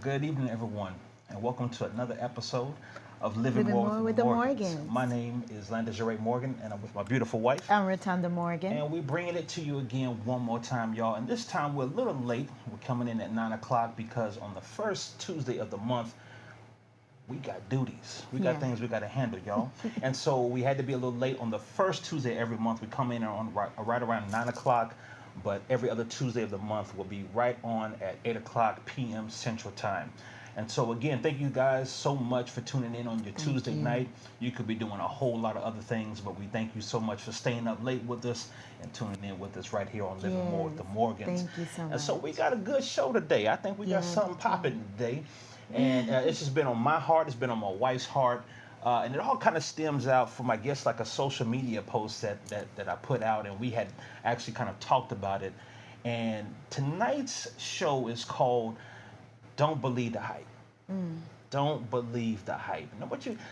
Good evening, everyone, and welcome to another episode of Living Living More more with with the the Morgans. Morgans. My name is Landa Jeray Morgan, and I'm with my beautiful wife. I'm Rotunda Morgan. And we're bringing it to you again one more time, y'all. And this time we're a little late. We're coming in at 9 o'clock because on the first Tuesday of the month, we got duties. We got Yeah. things we got to handle, y'all. And so we had to be a little late on the first Tuesday every month. We come in on right around 9 o'clock, but every other Tuesday of the month will be right on at 8 o'clock p.m. Central Time. And so again, thank you guys so much for tuning in on your Tuesday you. night. You could be doing a whole lot of other things, but we thank you so much for staying up late with us and tuning in with us right here on Living More with the Yes. Morgans. Thank you so And so much. we got a good show today. I think we got Yeah, something we do. popping today. And it's just been on my heart. It's been on my wife's heart. And it all kind of stems out from, I guess, like a social media post that I put out. And we had actually kind of talked about it. And tonight's show is called Don't Believe the Hype. Don't believe the hype.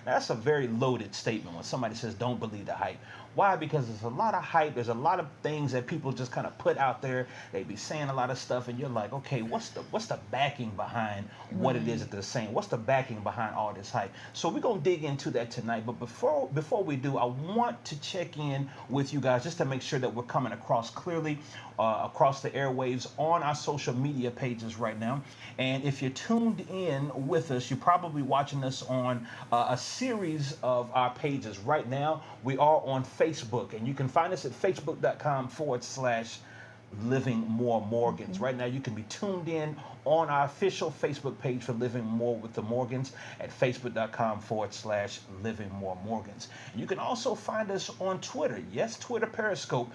That's a very loaded statement when somebody says don't believe the hype. Why? Because there's a lot of hype, there's a lot of things that people just kind of put out there. They be saying a lot of stuff and you're like, okay, what's the backing behind what it is that they're saying? What's the backing behind all this hype? So we're gonna dig into that tonight. But before we do, I want to check in with you guys just to make sure that we're coming across clearly across the airwaves on our social media pages right now. And if you're tuned in with us, you're probably watching us on a series of our pages. Right now, we are on Facebook, and you can find us at facebook.com/Living More Morgans. Right now, you can be tuned in on our official Facebook page for Living More with the Morgans at facebook.com/Living More Morgans. You can also find us on Twitter. Yes, Twitter Periscope.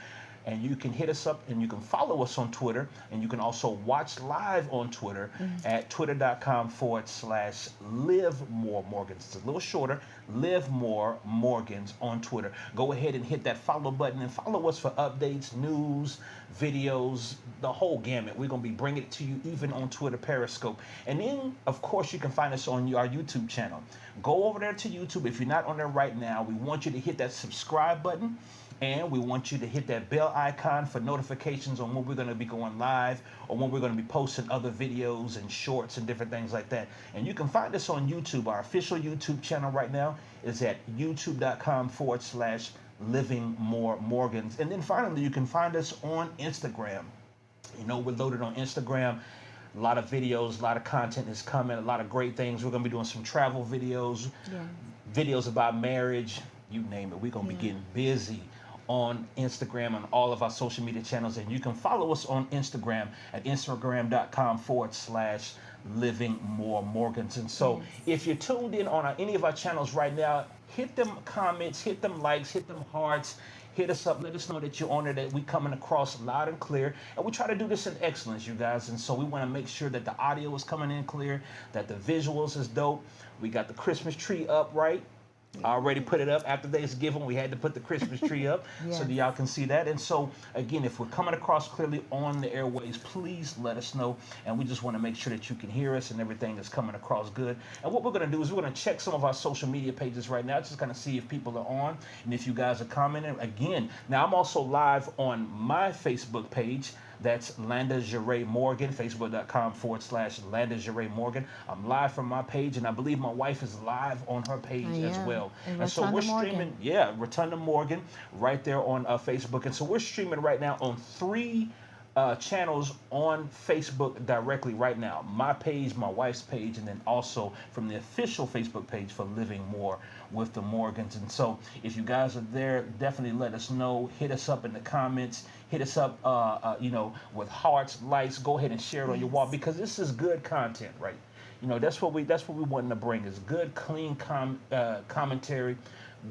And you can hit us up and you can follow us on Twitter. And you can also watch live on Twitter at twitter.com/Live More Morgans. It's a little shorter, Live More Morgans on Twitter. Go ahead and hit that follow button and follow us for updates, news, videos, the whole gamut. We're going to be bringing it to you even on Twitter Periscope. And then, of course, you can find us on our YouTube channel. Go over there to YouTube. If you're not on there right now, we want you to hit that subscribe button. And we want you to hit that bell icon for notifications on when we're going to be going live or when we're going to be posting other videos and shorts and different things like that. And you can find us on YouTube. Our official YouTube channel right now is at youtube.com/Living More Morgans. And then finally, you can find us on Instagram. You know, we're loaded on Instagram. A lot of videos, a lot of content is coming, a lot of great things. We're going to be doing some travel videos, videos about marriage, you name it. We're going to be getting busy on Instagram and all of our social media channels. And you can follow us on Instagram at instagram.com/Living More Morgans. And so if you're tuned in on any of our channels right now, hit them comments, hit them likes, hit them hearts. Hit us up. Let us know that you're on there, that we coming across loud and clear. And we try to do this in excellence, you guys. And so we want to make sure that the audio is coming in clear, that the visuals is dope. We got the Christmas tree up, right? I already put it up after Thanksgiving. We had to put the Christmas tree up so that y'all can see that. And so, again, if we're coming across clearly on the airways, please let us know. And we just want to make sure that you can hear us and everything is coming across good. And what we're going to do is we're going to check some of our social media pages right now, just kind of see if people are on and if you guys are commenting. Again, now I'm also live on my Facebook page. That's Landa Jeray Morgan, facebook.com/Landa Jeray Morgan. I'm live from my page, and I believe my wife is live on her page as well. And so we're Rotunda streaming, Morgan. Rotunda Morgan, right there on Facebook. And so we're streaming right now on 3 channels on Facebook directly right now. My page, my wife's page, and then also from the official Facebook page for Living More with the Morgans. And so if you guys are there, definitely let us know. Hit us up in the comments. Hit us up, with hearts, likes. Go ahead and share it on your wall because this is good content, right? You know, that's what we wanting to bring is good, clean commentary,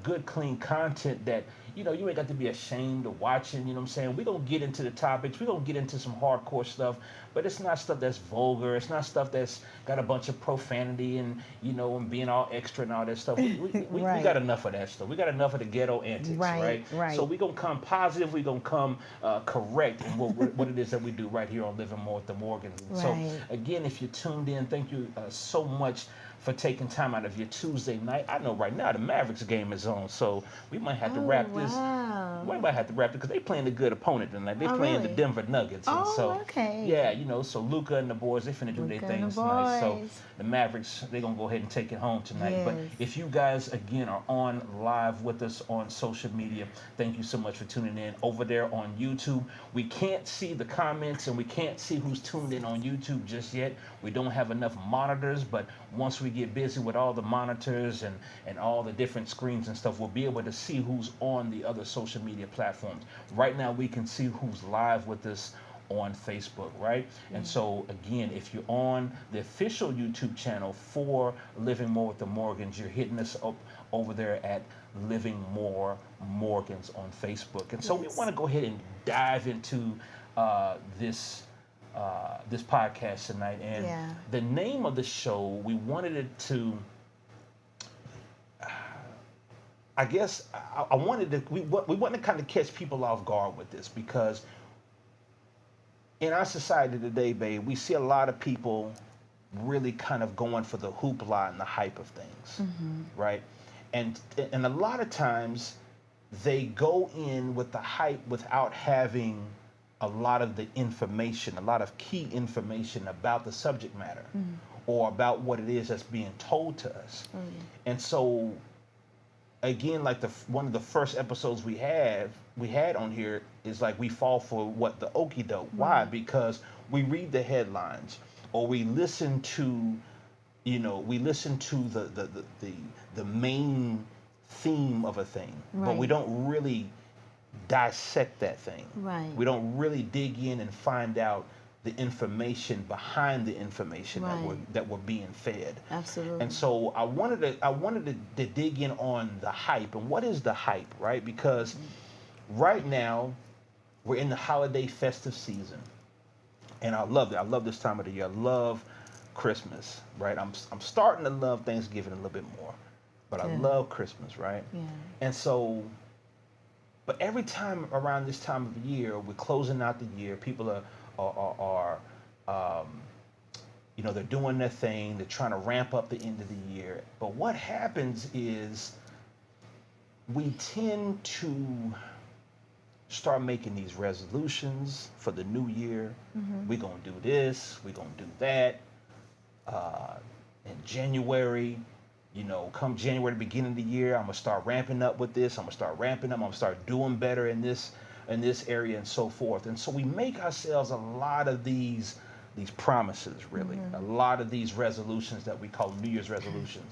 good, clean content that, you ain't got to be ashamed of watching, you know what I'm saying? We're going to get into the topics. We're going to get into some hardcore stuff, but it's not stuff that's vulgar. It's not stuff that's got a bunch of profanity and, and being all extra and all that stuff. We got enough of that stuff. We got enough of the ghetto antics, right? So we're going to come positive. We're going to come correct in what it is that we do right here on Living More with the Morgans. And so, again, if you're tuned in, thank you so much for taking time out of your Tuesday night. I know right now the Mavericks game is on, so we might have to wrap this just Oh. we might have to wrap it because they playing a good opponent tonight. They Oh, playing the really? Denver Nuggets, and Oh, so okay. yeah, you know, so Luka and the boys they finna do their Luka and the things tonight. So boys. the Mavericks they gonna go ahead and take it home tonight. But Yes. if you guys again are on live with us on social media, thank you so much for tuning in over there on YouTube. We can't see the comments and we can't see who's tuned in on YouTube just yet. We don't have enough monitors, but once we get busy with all the monitors and all the different screens and stuff, we'll be able to see who's on the other social media platforms. Right now, we can see who's live with us on Facebook, right? And so, again, if you're on the official YouTube channel for Living More with the Morgans, you're hitting us up over there at Living More Morgans on Facebook. And so, we Yes. want to go ahead and dive into this this podcast tonight. And Yeah. the name of the show, we wanted it to. I guess I wanted to. We wanted to kind of catch people off guard with this because in our society today, babe, we see a lot of people really kind of going for the hoopla and the hype of things, right? And a lot of times they go in with the hype without having a lot of the information, a lot of key information about the subject matter or about what it is that's being told to us. And so again, like one of the first episodes we had on here is like we fall for what the okie doke. Why? Because we read the headlines or we listen to, the main theme of a thing, but we Right. don't really dissect that thing. Right. We don't really dig in and find out the information behind the information Right. that we're being fed. Absolutely. And so I wanted to dig in on the hype and what is the hype, right? Because right now we're in the holiday festive season, and I love it. I love this time of the year. I love Christmas, right? I'm starting to love Thanksgiving a little bit more, but I Good. love Christmas, right? Yeah. And so, but every time around this time of the year, we're closing out the year. People are they're doing their thing. They're trying to ramp up the end of the year. But what happens is we tend to start making these resolutions for the new year. We're going to do this. We're going to do that. In January, come January, the beginning of the year, I'm going to start ramping up with this. I'm going to start ramping up. I'm going to start doing better in this area and so forth. And so we make ourselves a lot of these promises, really, a lot of these resolutions that we call New Year's resolutions.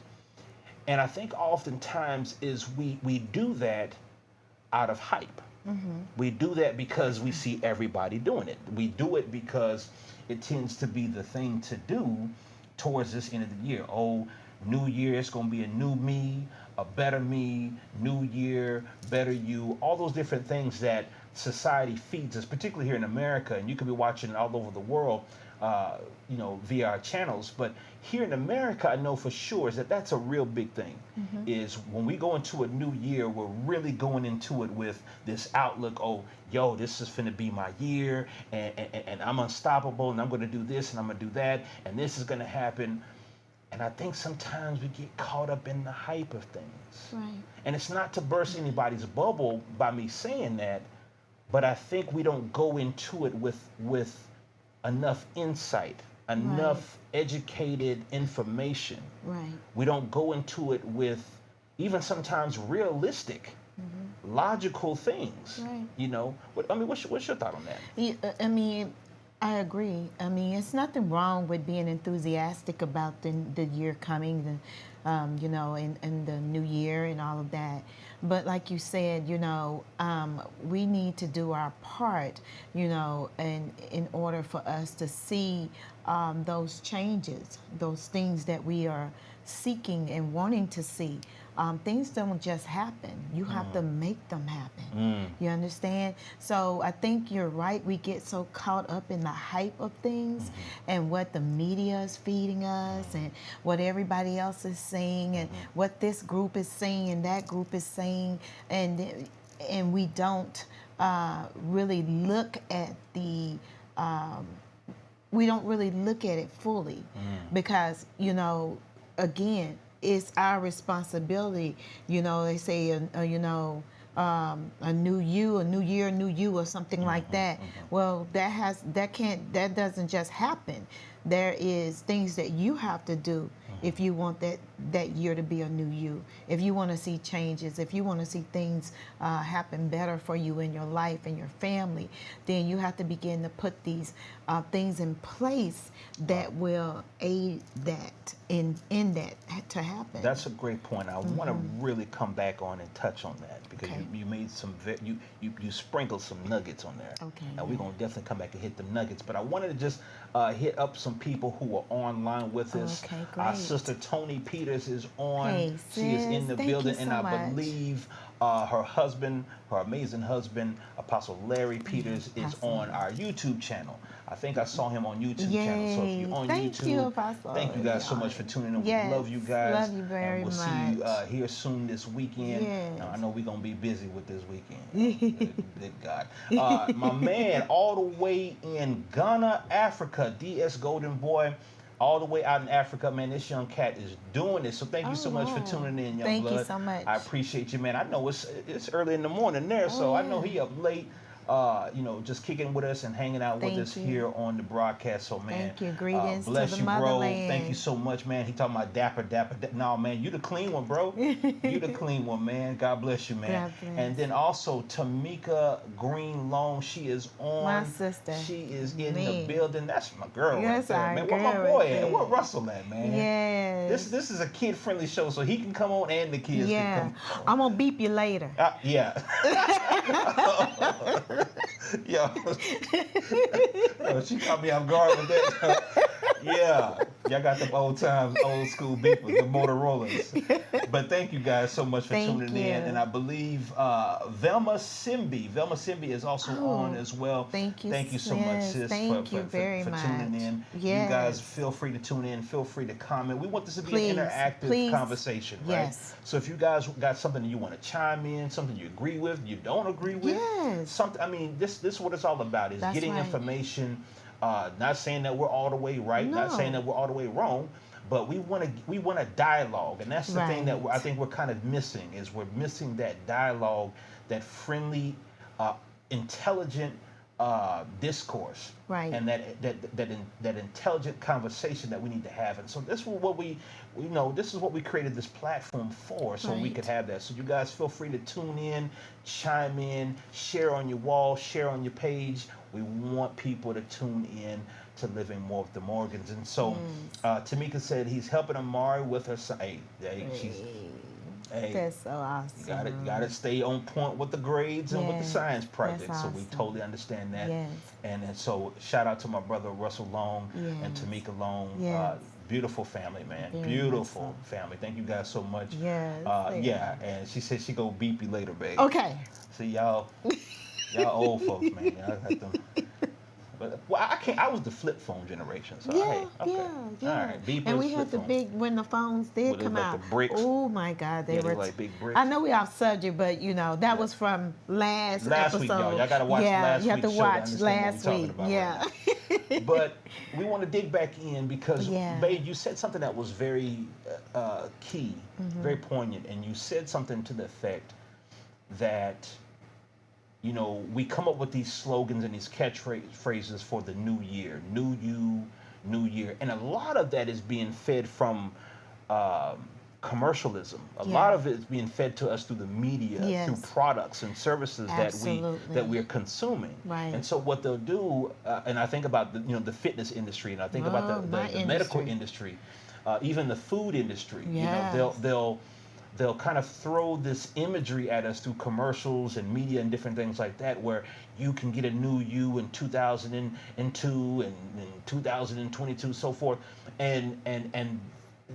And I think oftentimes is we do that out of hype. We do that because we see everybody doing it. We do it because it tends to be the thing to do towards this end of the year. Oh, new year, it's going to be a new me, a better me, new year, better you, all those different things that society feeds us, particularly here in America. And you could be watching all over the world, via our channels. But here in America, I know for sure is that's a real big thing. Is when we go into a new year, we're really going into it with this outlook. Oh, yo, this is finna be my year, and I'm unstoppable, and I'm going to do this, and I'm going to do that, and this is going to happen. And I think sometimes we get caught up in the hype of things. Right. And it's not to burst anybody's bubble by me saying that, but I think we don't go into it with enough insight, enough educated information. Right. We don't go into it with even sometimes realistic, logical things. Right. What's your thought on that? I mean, I agree. I mean, it's nothing wrong with being enthusiastic about the year coming, and the new year and all of that. But like you said, we need to do our part, and in order for us to see those changes, those things that we are seeking and wanting to see. Things don't just happen. You have to make them happen. You understand? So I think you're right. We get so caught up in the hype of things and what the media is feeding us and what everybody else is saying and what this group is saying and that group is saying, and we don't really look at we don't really look at it fully because again, it's our responsibility. They say, a new you, a new year, new you, or something like that. Well, that doesn't just happen. There is things that you have to do if you want that year to be a new you. If you want to see changes, if you want to see things happen better for you in your life and your family, then you have to begin to put these things in place that will aid that in that to happen. That's a great point. I want to really come back on and touch on that because Okay. you made some you sprinkled some nuggets on there. Okay, And we're gonna definitely come back and hit the nuggets. But I wanted to just hit up some people who are online with us. Okay, Our great. sister Tony Peters is on. Hey, She is in sis. the Thank you building, so and I much. believe her husband, her amazing husband, Apostle Larry Peters, is Apostle. on our YouTube channel. I think I saw him on YouTube channel. So if Yay. you're on Thank YouTube, you, Apostle. thank you guys so Yeah. much for tuning in. Yes. We love you guys. Love you very and we'll see you much. here soon this weekend. Yes. I know we're gonna be busy with this weekend. Good God. My man, all the way in Ghana, Africa, DS Golden Boy, all the way out in Africa, man. This young cat is doing it. So thank you so much for Alright. tuning in, young Thank you blood. so much. I appreciate you, man. I know it's early in the morning there, so I know he up late. Just kicking with us and hanging out with Thank us you. here on the broadcast. So, man, Thank you. Greetings bless to the you, bro. motherland. Thank you so much, man. He talking about dapper. No, man, you the clean one, bro. You the clean one, man. God bless you, man. God bless. And then also Tamika Green Long, she is on. My sister. She is in Me. the building. That's my girl That's right there, our man. Where my girl boy right at? there. Where Russell at, man? Yes. This is a kid-friendly show, so he can come on and the kids Yeah. can come on. I'm gonna beep you later. Yeah. Yo, she caught me off guard with that. Yeah, y'all got them old school beepers, the Motorola's. But thank you guys so much for Thank tuning you. in. And I believe Velma Simbi is also on as well. Thank you, Thank you so much, sis. sis, Thank for you very much. tuning in. Yes. You guys feel free to tune in. Feel free to comment. We want this to be Please, an interactive please. conversation, right? Yes. So if you guys got something you want to chime in, something you agree with, you don't agree with, Yes. something. I mean, this is what it's all about: is That's getting right. information. Not saying that we're all the way right, not No. saying that we're all the way wrong, but we want a dialogue, and that's the thing that Right. I think we're kind of missing. Is we're missing that dialogue, that friendly, intelligent discourse, Right. and that intelligent conversation that we need to have. And so this is what this is what we created this platform for, so we Right. could have that. So you guys feel free to tune in, chime in, share on your wall, share on your page. We want people to tune in to Living More with the Morgans. And so Tamika said he's helping Amari with her son. Hey, That's so awesome. you gotta stay on point with the grades and with the Yes, science project. that's So we awesome. totally understand that. Yes. And so shout out to my brother Russell Long and Yes. Tamika Long. Yes. Beautiful family, man. Very Beautiful much family. Thank you guys so much. Yes, they Yeah, and she said she go beep you later, babe. Okay. See y'all old folks, man. Y'all got them. But I can't. I was the flip phone generation, so Yeah, hey, okay. yeah. All right, beepers, And we flip had the phone. big when the phones did With come like out. the bricks. Oh my God, they Yeah, they were like big bricks. I know we off subject, but that was from last Last episode. week, y'all gotta watch yeah, last you have to week's show to watch understand what last we're talking week. about Yeah. right But we want to dig back in because, Yeah. babe, you said something that was very key, Mm-hmm. very poignant, and you said something to the effect that we come up with these slogans and these catchphrases for the new year, new you, new year, and a lot of that is being fed from commercialism. A lot of it is being fed to us through the media, Yes. through products and services Absolutely. that we're consuming. Right. And so what they'll do, and I think about the fitness industry, and I think about Oh, the my medical industry. industry, even the food industry. Yes. They'll kind of throw this imagery at us through commercials and media and different things like that, where you can get a new you in 2002 and in 2022, so forth, and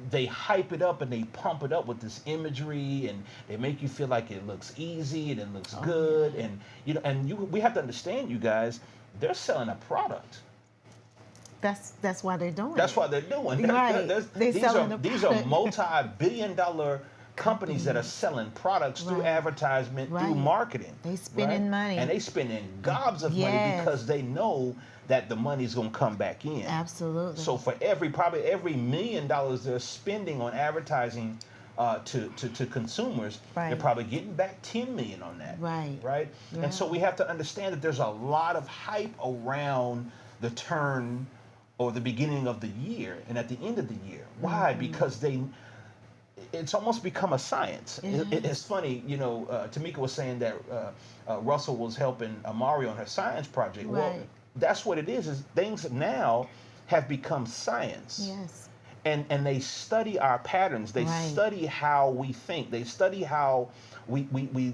they hype it up and they pump it up with this imagery, and they make you feel like it looks easy and it looks good, and we have to understand, you guys, they're selling a product. That's why they're doing That's it. why they're doing. Right. They're selling the These are product. multi-billion-dollar companies that are selling products through Right. advertisement, through Right. marketing. They spending money. And they spending gobs of money Yes. because they know that the money's gonna come back in. Absolutely. So for probably every $1 million they're spending on advertising to consumers, they're Right. probably getting back 10 million on that. Right. Right. Yeah. And so we have to understand that there's a lot of hype around the turn or the beginning of the year and at the end of the year. Why? Because it's almost become a science. It's funny, Tamika was saying that Russell was helping Amari on her science project. Well, Right. that's what it is things now have become science. Yes. And they study our patterns. They Right. study how we think. They study how we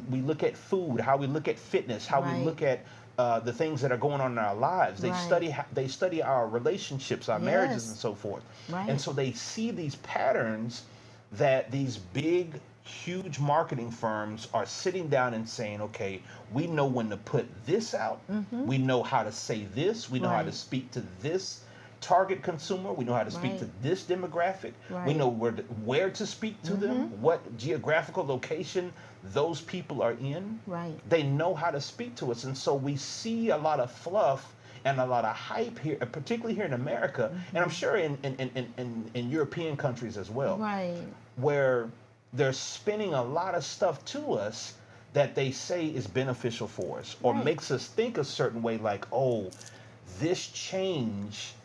look at food, how we look at fitness, how we Right. look at the things that are going on in our lives. They Right. they study our relationships, our marriages, Yes. and so forth. Right. And so they see these patterns that these big, huge marketing firms are sitting down and saying, okay, we know when to put this out. We know how to say this. We know how to Right. speak to this target consumer. We know how to speak to Right. this demographic. We Right. know where to speak to them, what geographical location those people are in. Right. They know how to speak to us. And so we see a lot of fluff and a lot of hype here, particularly here in America, and I'm sure in European countries as well, Right. where they're spinning a lot of stuff to us that they say is beneficial for us or Right. makes us think a certain way, like, oh, this change,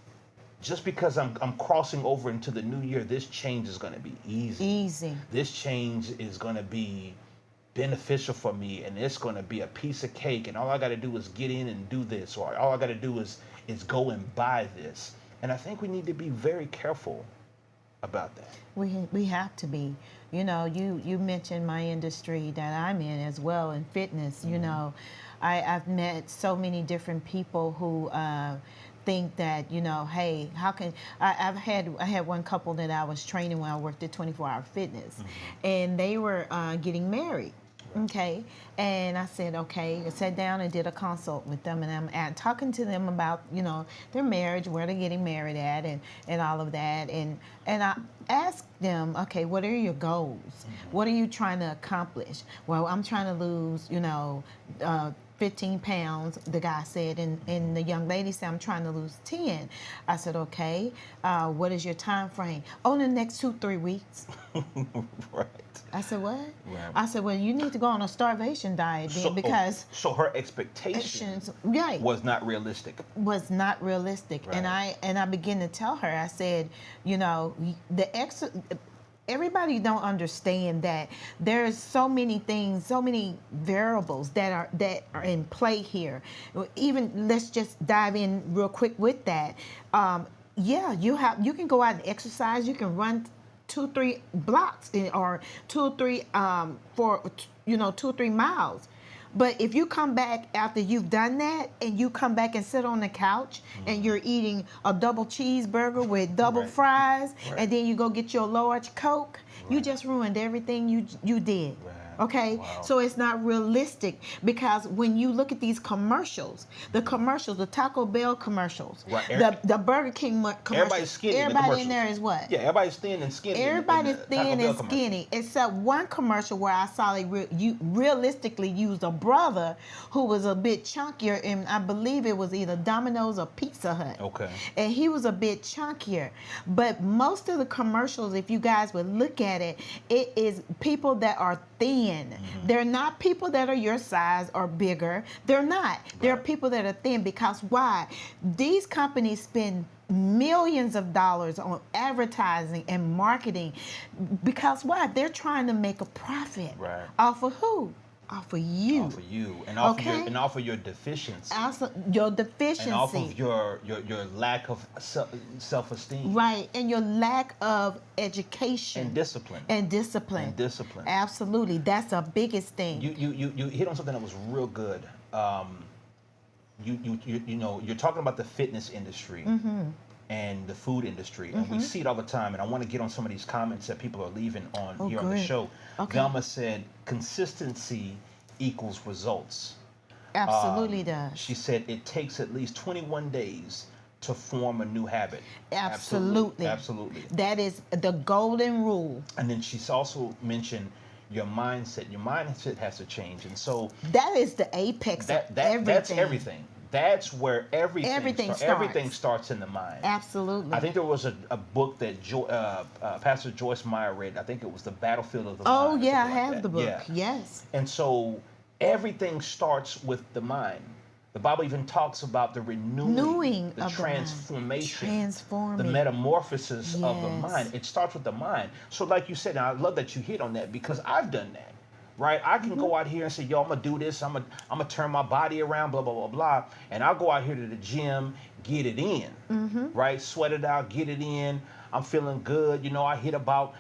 just because I'm crossing over into the new year, this change is going to be easy. Easy. This change is going to be beneficial for me, and it's going to be a piece of cake, and all I got to do is get in and do this, or all I got to do is go and buy this. And I think we need to be very careful about that. We have to be. You mentioned my industry that I'm in as well, in fitness. I've met so many different people who think that, hey, how can I had one couple that I was training when I worked at 24 Hour Fitness, and they were getting married. Okay, and I said, okay, I sat down and did a consult with them, and I'm talking to them about, their marriage, where they're getting married at, and all of that, and I asked them, okay, what are your goals? What are you trying to accomplish? Well, I'm trying to lose, 15 pounds, the guy said, and the young lady said, I'm trying to lose 10. I said, okay, what is your time frame? Oh, in the next 2-3 weeks. Right. I said, what? Right. I said, well, you need to go on a starvation diet then, because so her expectations right, was not realistic. was not realistic. Right. And I began to tell her, I said, everybody don't understand that there's so many things, so many variables that are in play here. Even let's just dive in real quick with that. You can go out and exercise. You can run 2-3 blocks or 2 or 3 for 2 or 3 miles. But if you come back after you've done that and you come back and sit on the couch and you're eating a double cheeseburger with double Right. fries, Right. and then you go get your large Coke, you Right. just ruined everything you did. Right. Okay, Wow. so it's not realistic, because when you look at these commercials, the Taco Bell commercials, Right. the Burger King commercials, Everybody's skinny in the everybody in commercials. there is what? Yeah, everybody's thin and skinny. Everybody's in the Taco thin Bell and commercial. skinny, except one commercial where I saw they realistically used a brother who was a bit chunkier, and I believe it was either Domino's or Pizza Hut. Okay. And he was a bit chunkier. But most of the commercials, if you guys would look at it, it is people that are thin. They're not people that are your size or bigger. They're not. They're people that are thin, because why? These companies spend millions of dollars on advertising and marketing, because why? They're trying to make a profit. Right. Off of who? Off of you. Off of you, and off of Okay. your deficiency, Also, your deficiency. and off of your lack of self-esteem, Right, and your lack of education and discipline. and discipline. And discipline. Absolutely, that's the biggest thing. You hit on something that was real good. You're talking about the fitness industry and the food industry, and we see it all the time. And I want to get on some of these comments that people are leaving on here on the good. show. Okay. Velma said, "Consistency equals results." Absolutely does. She said it takes at least 21 days to form a new habit. Absolutely. Absolutely. That is the golden rule. And then she's also mentioned your mindset. Your mindset has to change. And so That is the apex of everything. that's everything. that's where Everything everything starts. starts in the mind. Absolutely. I think there was a book that Pastor Joyce Meyer read. I think it was The Battlefield of the Oh Mind. Or yeah, I something like have that. the book. Yeah. Yes. And so everything starts with the mind. The Bible even talks about the renewing, Renewing the of the mind. transformation, the Transforming. metamorphosis of the Yes. mind. It starts with the mind. So, like you said, and I love that you hit on that because I've done that. Right? I can go out here and say, yo, I'm gonna do this, I'm gonna turn my body around, blah, blah, blah, blah. And I'll go out here to the gym, get it in. Right? Sweat it out, get it in. I'm feeling good. You know, I hit about,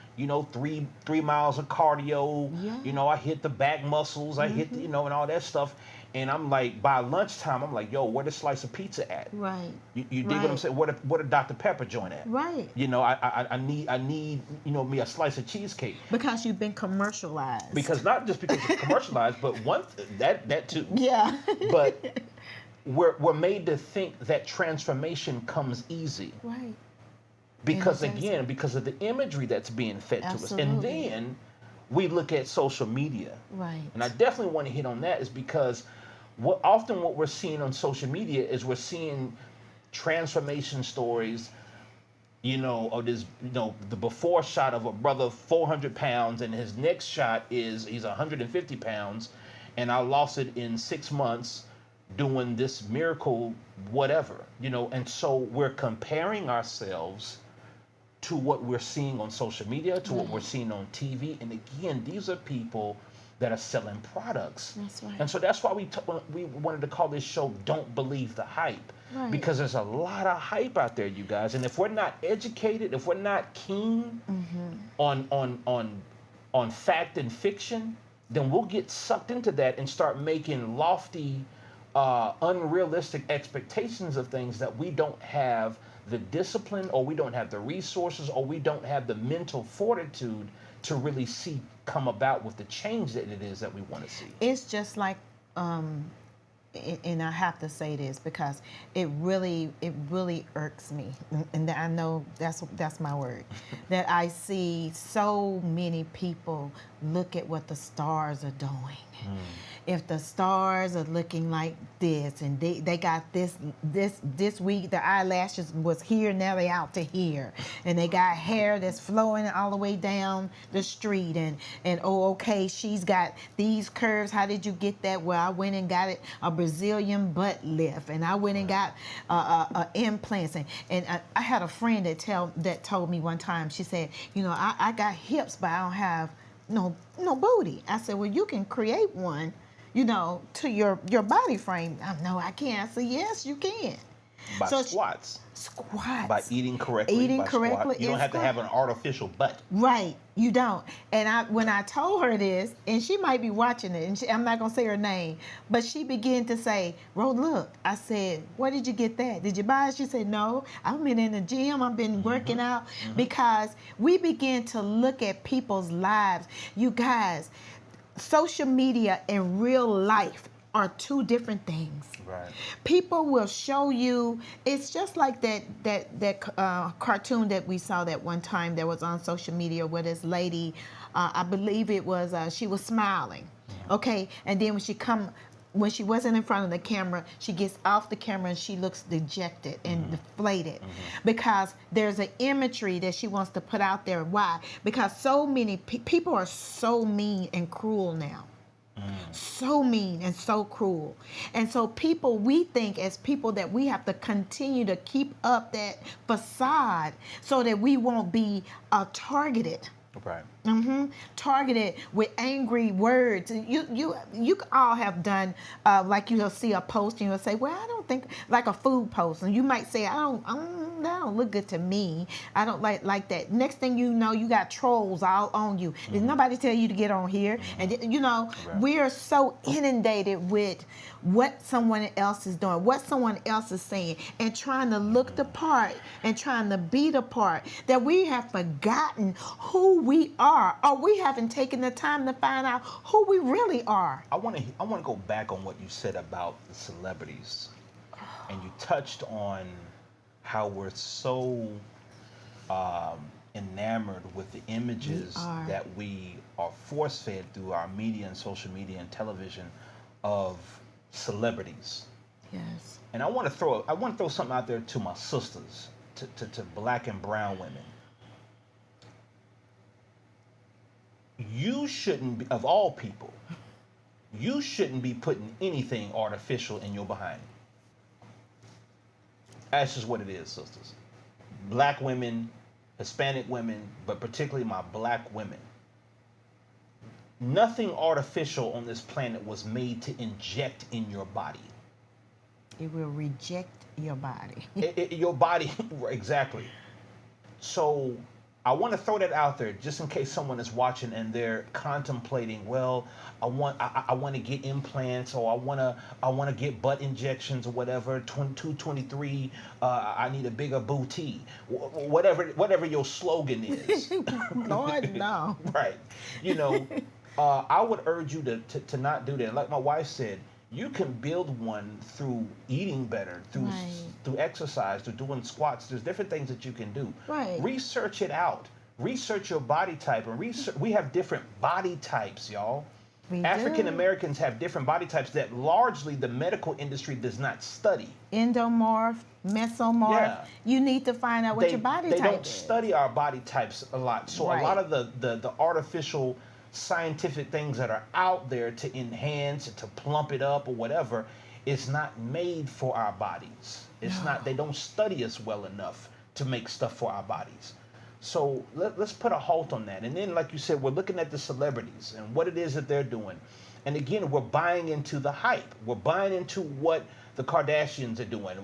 three miles of cardio. Yeah. You know, I hit the back muscles, I hit, and all that stuff. And I'm like, by lunchtime, I'm like, yo, where the slice of pizza at? Right. You dig what I'm Right. saying? What a Dr. Pepper joint at? Right. You know, I need me a slice of cheesecake. Because you've been commercialized. Because not just because it's commercialized, but that too. Yeah. But we're made to think that transformation comes easy. Right. Because And it again, because of the imagery that's being fed to us. And Absolutely. then we look at social media. Right. And I definitely want to hit on that is because what we're seeing on social media is we're seeing transformation stories, of this, the before shot of a brother 400 pounds and his next shot is he's 150 pounds and I lost it in 6 months doing this miracle, whatever, and so we're comparing ourselves to what we're seeing on social media, to what we're seeing on TV. And again, these are people that are selling products. That's right. And so that's why we wanted to call this show Don't Believe the Hype. Right. Because there's a lot of hype out there, you guys. And if we're not educated, if we're not keen on fact and fiction, then we'll get sucked into that and start making lofty, unrealistic expectations of things that we don't have the discipline, or we don't have the resources, or we don't have the mental fortitude to really see come about with the change that it is that we want to see. It's just like, and I have to say this because it really irks me, and I know that's my word, that I see so many people look at what the stars are doing. If the stars are looking like this, and they got this week, the eyelashes was here, now they out to here, and they got hair that's flowing all the way down the street, and oh, okay, she's got these curves. How did you get that? Well, I went and got it a Brazilian butt lift, and I went and got implants, and I had a friend that told me one time. She said, I got hips, but I don't have no booty. I said, well, you can create one, to your body frame. No, I can't. I said, yes, you can. By So squats. Squats. By eating correctly. Eating by squat. correctly You don't and have to squat. have an artificial butt. Right, you don't. And when I told her this, and she might be watching it, and I'm not gonna say her name, but she began to say, "Ro, look." I said, "Where did you get that? Did you buy it?" She said, "No, I've been in the gym. I've been working out." Because we begin to look at people's lives. You guys, social media and real life are two different things. Right. People will show you. It's just like that cartoon that we saw that one time that was on social media where this lady, I believe it was, she was smiling, okay, and then when she wasn't in front of the camera, she gets off the camera and she looks dejected and deflated because there's an imagery that she wants to put out there. Why? Because so many people are so mean and cruel now. So mean and so cruel. And so we think as people that we have to continue to keep up that facade so that we won't be targeted. Right. Targeted with angry words. You all have done like you'll see a post and you'll say, well, I don't think, like a food post, and you might say, that don't look good to me. I don't like that. Next thing you know, you got trolls all on you. Did nobody tell you to get on here? And we are so inundated with what someone else is doing, what someone else is saying, and trying to look the part and trying to be the part that we have forgotten who we are, or we haven't taken the time to find out who we really are. I want to go back on what you said about the celebrities, and you touched on how we're so enamored with the images that we are force-fed through our media and social media and television of celebrities. Yes. And I want to throw something out there to my sisters, to black and brown women. You shouldn't be, of all people, you shouldn't be putting anything artificial in your behind. That's just what it is, sisters. Black women, Hispanic women, but particularly my black women. Nothing artificial on this planet was made to inject in your body. It will reject your body. Your body, exactly. So I want to throw that out there just in case someone is watching and they're contemplating, well, I want to get implants, or I want to get butt injections or whatever. 22, 23, I need a bigger booty. Whatever your slogan is. Lord, no. Right. You know, I would urge you to not do that. Like my wife said, you can build one through eating better, through exercise, through doing squats. There's different things that you can do. Right. Research it out. Research your body type, and we have different body types, y'all. African Americans have different body types that largely the medical industry does not study. Endomorph, mesomorph. Yeah. You need to find out what your body type is. They don't study our body types a lot. So Right. a lot of the artificial scientific things that are out there to enhance, to plump it up or whatever, it's not made for our bodies. It's not, they don't study us well enough to make stuff for our bodies. So let's put a halt on that. And then, like you said, we're looking at the celebrities and what it is that they're doing. And again, we're buying into the hype. We're buying into what the Kardashians are doing.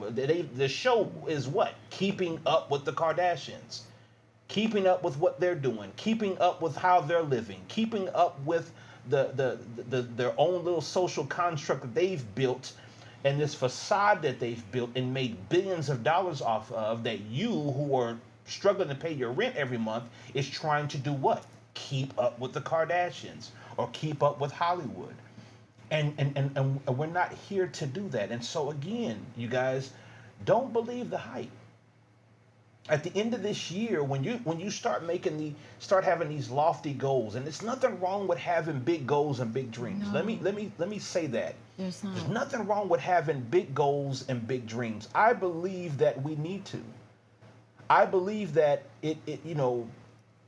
The show is what? Keeping up with the Kardashians. Keeping up with what they're doing, keeping up with how they're living, keeping up with their own little social construct that they've built, and this facade that they've built and made billions of dollars off of, that you who are struggling to pay your rent every month is trying to do what? Keep up with the Kardashians or keep up with Hollywood. And we're not here to do that. And so again, you guys, don't believe the hype. At the end of this year, when you start having these lofty goals, and there's nothing wrong with having big goals and big dreams. No. Let me say that. There's nothing wrong with having big goals and big dreams. I believe that we need to. I believe that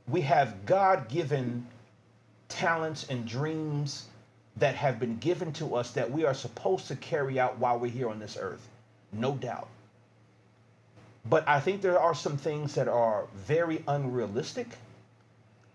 we have God-given talents and dreams that have been given to us that we are supposed to carry out while we're here on this earth. No doubt. But I think there are some things that are very unrealistic.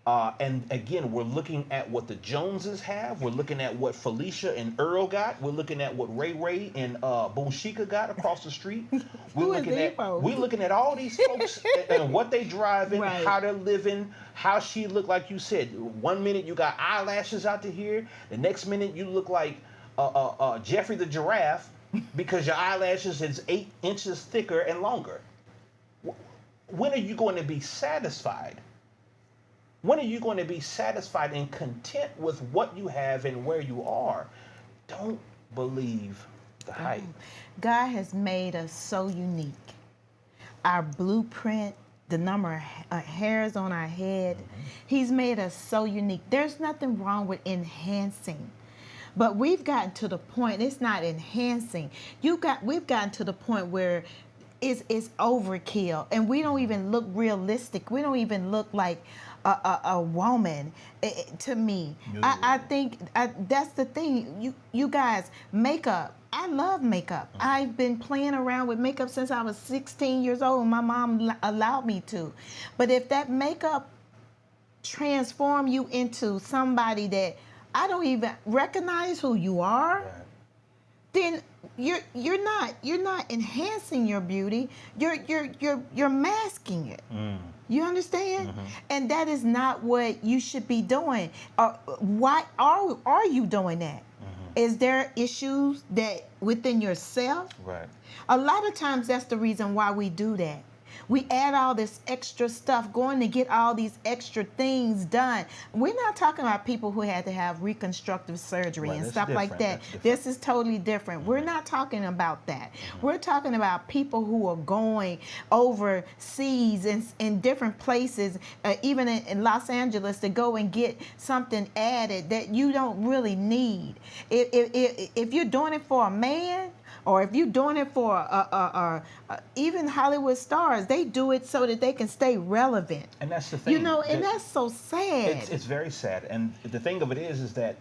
And again, we're looking at what the Joneses have. We're looking at what Felicia and Earl got. We're looking at what Ray and Bonshika got across the street. We're looking at all these folks and what they driving, Right. how they're living, how she look. Like you said, 1 minute you got eyelashes out to here. The next minute you look like Jeffrey the giraffe because your eyelashes is 8 inches thicker and longer. When are you going to be satisfied? When are you going to be satisfied and content with what you have and where you are? Don't believe the hype. God has made us so unique. Our blueprint, the number of hairs on our head, He's made us so unique. There's nothing wrong with enhancing. But we've gotten to the point, it's not enhancing. We've gotten to the point where it's overkill, and we don't even look realistic. We don't even look like a woman to me. No. I think that's the thing. You guys, makeup. I love makeup. I've been playing around with makeup since I was 16 years old, and my mom allowed me to. But if that makeup transform you into somebody that I don't even recognize who you are, Right. then you're not enhancing your beauty. You're masking it. You understand? And that is not what you should be doing. Why are you doing that? Is there issues that within yourself? Right. A lot of times that's the reason why we do that. We add all this extra stuff, going to get all these extra things done. We're not talking about people who had to have reconstructive surgery Right, and that's stuff like different. that. That's different. This is totally different. We're not talking about that. We're talking about people who are going overseas in different places, even in Los Angeles, to go and get something added that you don't really need. If you're doing it for a man, Or if you're doing it for even Hollywood stars, they do it so that they can stay relevant. And that's the thing. You know, and that's so sad. It's very sad. And the thing of it is that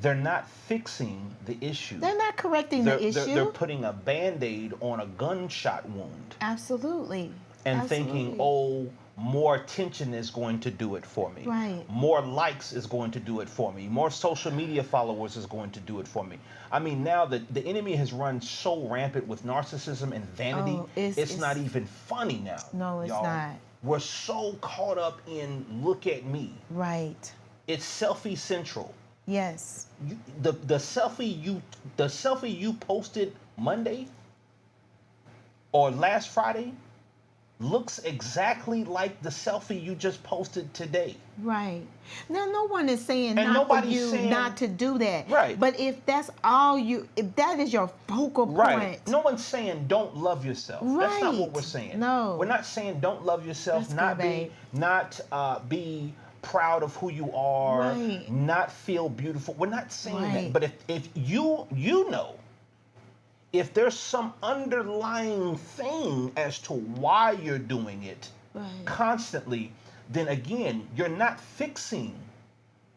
they're not fixing the issue. They're not correcting the issue. They're putting a Band-Aid on a gunshot wound. Absolutely. And Absolutely. thinking, oh, more attention is going to do it for me. Right. More likes is going to do it for me. More social media followers is going to do it for me. I mean, now the enemy has run so rampant with narcissism and vanity, it's not even funny now. No, it's y'all. not. We're so caught up in look at me. Right. It's selfie central. Yes. The selfie you posted Monday or last Friday looks exactly like the selfie you just posted today. Right. Now, no one is saying And not for nobody's you saying- not to do that. Right. But if that's all if that is your focal point. Right. No one's saying don't love yourself. That's not what Right. we're saying. No. We're not saying don't love yourself, That's good, not be proud of who you are, Right. not feel beautiful. We're not saying that. Right. But if you know, if there's some underlying thing as to why you're doing it Right. constantly, then again, you're not fixing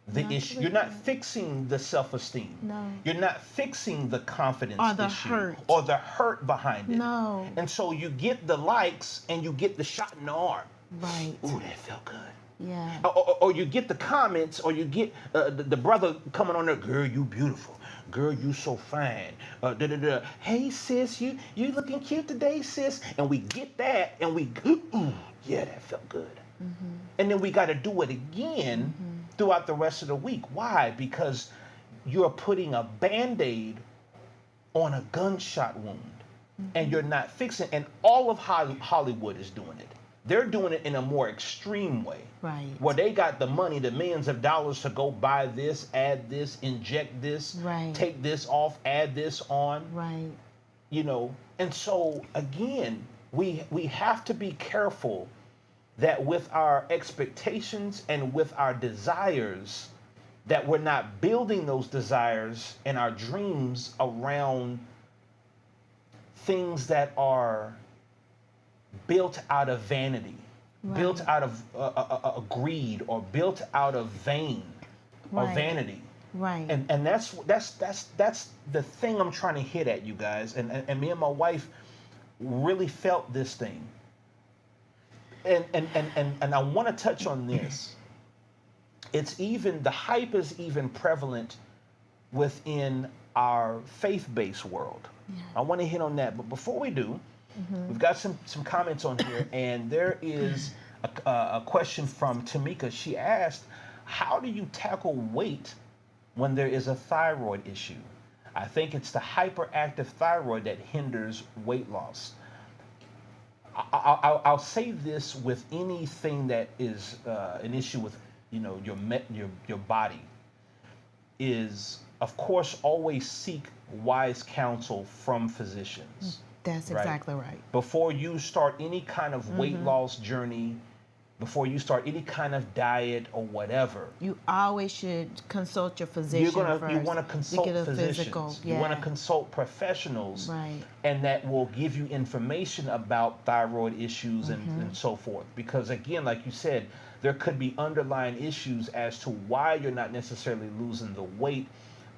the issue. Absolutely. You're not fixing the self-esteem. No. You're not fixing the confidence Or the issue hurt. or the hurt behind it. No. And so you get the likes and you get the shot in the arm. Right. Ooh, that felt good. Yeah. Or you get the comments, or you get the brother coming on there, girl, you beautiful. Girl, you so fine. Hey, sis, you looking cute today, sis. And we get that, and we, ooh, yeah, that felt good. Mm-hmm. And then we got to do it again throughout the rest of the week. Why? Because you're putting a Band-Aid on a gunshot wound, and you're not fixing. And all of Hollywood is doing it. They're doing it in a more extreme way. Right. Where they got the money, the millions of dollars to go buy this, add this, inject this, Right. take this off, add this on, Right. you know. And so again, we have to be careful that with our expectations and with our desires, that we're not building those desires and our dreams around things that are built out of vanity, built out of greed, or built out of vain or Right. vanity. Right. And that's the thing I'm trying to hit at, you guys. And me and my wife really felt this thing. And I want to touch on this. It's even, the hype is even prevalent within our faith-based world. Yeah. I want to hit on that. But before we do, we've got some comments on here, and there is a question from Tamika. She asked, how do you tackle weight when there is a thyroid issue? I think it's the hyperactive thyroid that hinders weight loss. I'll say this with anything that is an issue with, you know, your body, is, of course, always seek wise counsel from physicians. That's right? exactly right. Before you start any kind of weight loss journey, before you start any kind of diet or whatever, You always should consult your physician you first. want to consult get a physicians. physical. You want to Yeah. consult professionals, Right. and that will give you information about thyroid issues and so forth. Because again, like you said, there could be underlying issues as to why you're not necessarily losing the weight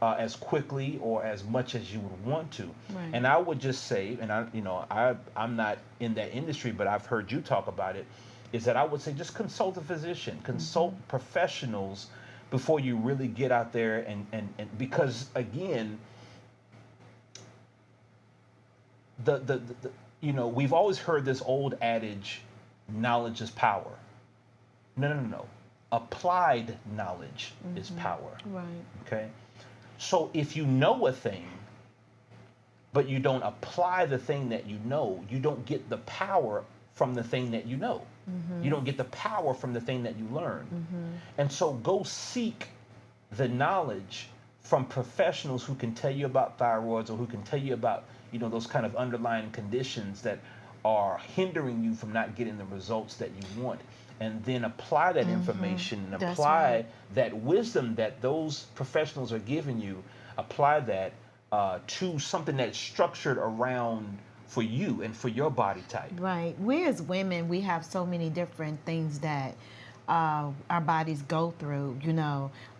as quickly or as much as you would want to. Right. And I would just say, and I'm not in that industry, but I've heard you talk about it, is that I would say just consult a physician, consult professionals before you really get out there and because again, the we've always heard this old adage, knowledge is power. No. Applied knowledge is power. Right. Okay? So if you know a thing, but you don't apply the thing that you know, you don't get the power from the thing that you know. You don't get the power from the thing that you learn. And so go seek the knowledge from professionals who can tell you about thyroids, or who can tell you about, those kind of underlying conditions that are hindering you from not getting the results that you want. And then apply that information and That's apply right. that wisdom that those professionals are giving you, apply that to something that's structured around for you and for your body type. Right. We as women, we have so many different things that our bodies go through,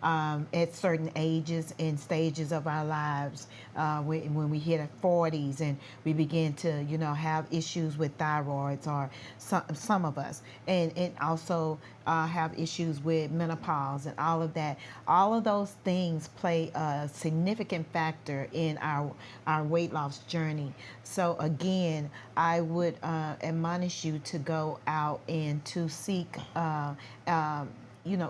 at certain ages and stages of our lives. When we hit our 40s and we begin to, have issues with thyroids, or some of us, and also have issues with menopause and all of that. All of those things play a significant factor in our weight loss journey. So again, I would admonish you to go out and to seek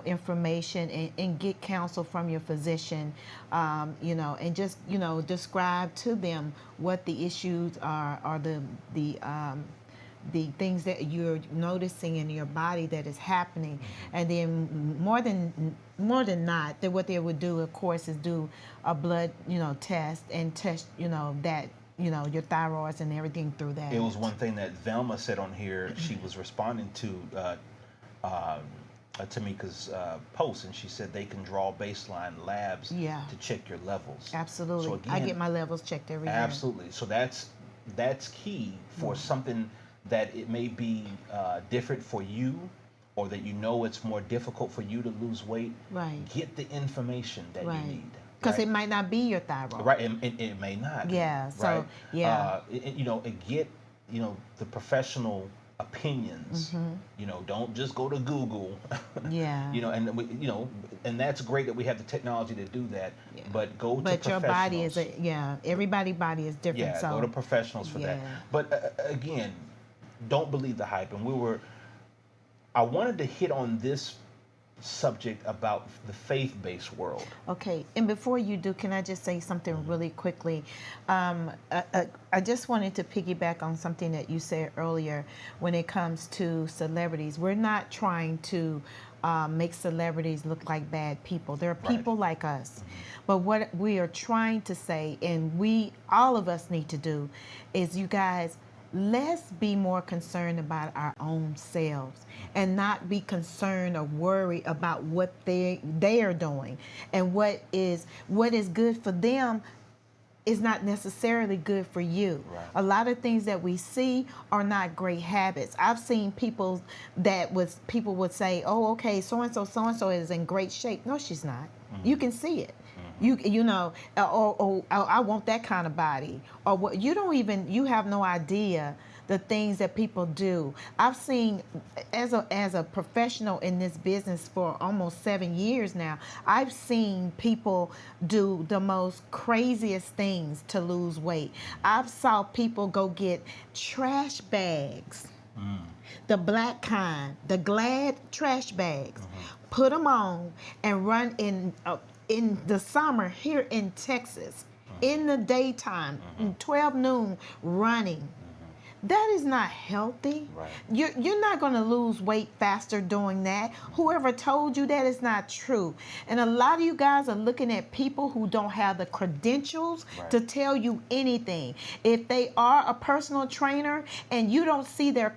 information and get counsel from your physician, and just, describe to them what the issues are, or the things that you're noticing in your body that is happening. And then more than not, that what they would do, of course, is do a blood, test, and test, that, your thyroids and everything through that. It was one thing that Velma said on here. She was responding to Tamika's post, and she said they can draw baseline labs to check your levels. Absolutely. So again, I get my levels checked every year. Absolutely. So that's key for something that it may be different for you, or that it's more difficult for you to lose weight. Right. Get the information that you need. Because it might not be your thyroid. Right, and it may not. Yeah. So and get the professional opinions. Don't just go to Google. Yeah. And that's great that we have the technology to do that. Yeah. But go to professionals. But your body is everybody's body is different. Yeah. So Go to professionals for that. But again, don't believe the hype. And I wanted to hit on this subject about the faith-based world. Okay, and before you do, can I just say something really quickly? I just wanted to piggyback on something that you said earlier when it comes to celebrities. We're not trying to make celebrities look like bad people. They're people like us. But what we are trying to say, and all of us need to do, is, you guys, let's be more concerned about our own selves and not be concerned or worry about what they are doing. And what is good for them is not necessarily good for you. Right. A lot of things that we see are not great habits. I've seen people would say, "Oh, okay, so and so is in great shape." No, she's not. You can see it. I want that kind of body, or what? You have no idea the things that people do. I've seen, as a professional in this business for almost 7 years now, I've seen people do the most craziest things to lose weight. I've saw people go get trash bags, the black kind, the Glad trash bags, put them on and run in the summer here in Texas, in the daytime, in 12 noon, running. That is not healthy. Right. You're not going to lose weight faster doing that. Whoever told you that is not true. And a lot of you guys are looking at people who don't have the credentials to tell you anything. If they are a personal trainer and you don't see their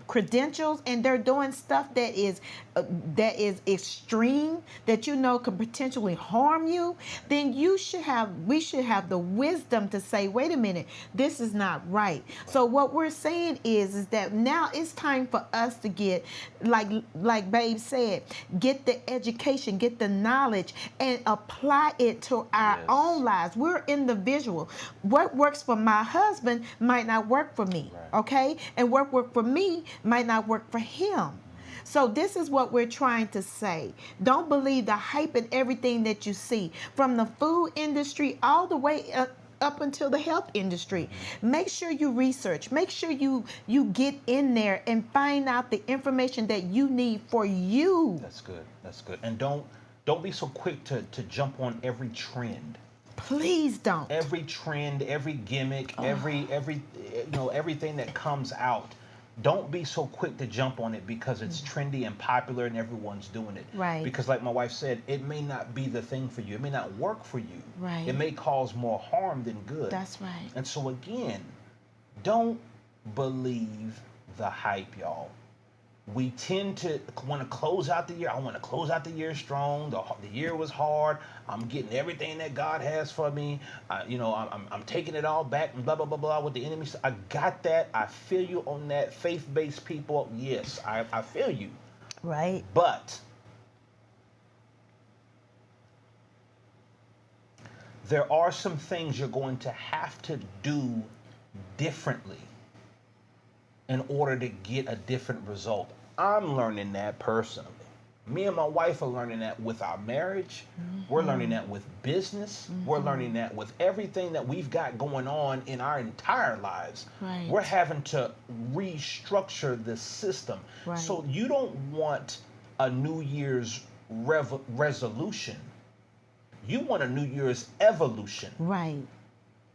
credentials, and they're doing stuff that is extreme, that could potentially harm you, then we should have the wisdom to say, wait a minute, this is not right. So what we're saying is that now it's time for us to get, like Babe said, get the education, get the knowledge, and apply it to our own lives. We're individual. What works for my husband might not work for me, okay? And what worked for me might not work for him. So this is what we're trying to say. Don't believe the hype and everything that you see, from the food industry all the way up until the health industry. Make sure you research. Make sure you get in there and find out the information that you need for you. That's good. That's good. And don't be so quick to jump on every trend. Please don't. Every trend, every gimmick, everything that comes out. Don't be so quick to jump on it because it's trendy and popular and everyone's doing it. Right. Because like my wife said, it may not be the thing for you. It may not work for you. Right. It may cause more harm than good. That's right. And so again, don't believe the hype, y'all. we tend to want to close out the year. I want to close out the year strong. The year was hard. I'm getting everything that God has for me. I'm taking it all back and blah, blah, blah, blah with the enemy. I got that. I feel you on that. Faith-based people, yes, I feel you. Right. But there are some things you're going to have to do differently in order to get a different result. I'm learning that personally. Me and my wife are learning that with our marriage. We're learning that with business. We're learning that with everything that we've got going on in our entire lives. Right. We're having to restructure the system. Right. So you don't want a New Year's resolution. You want a New Year's evolution. Right.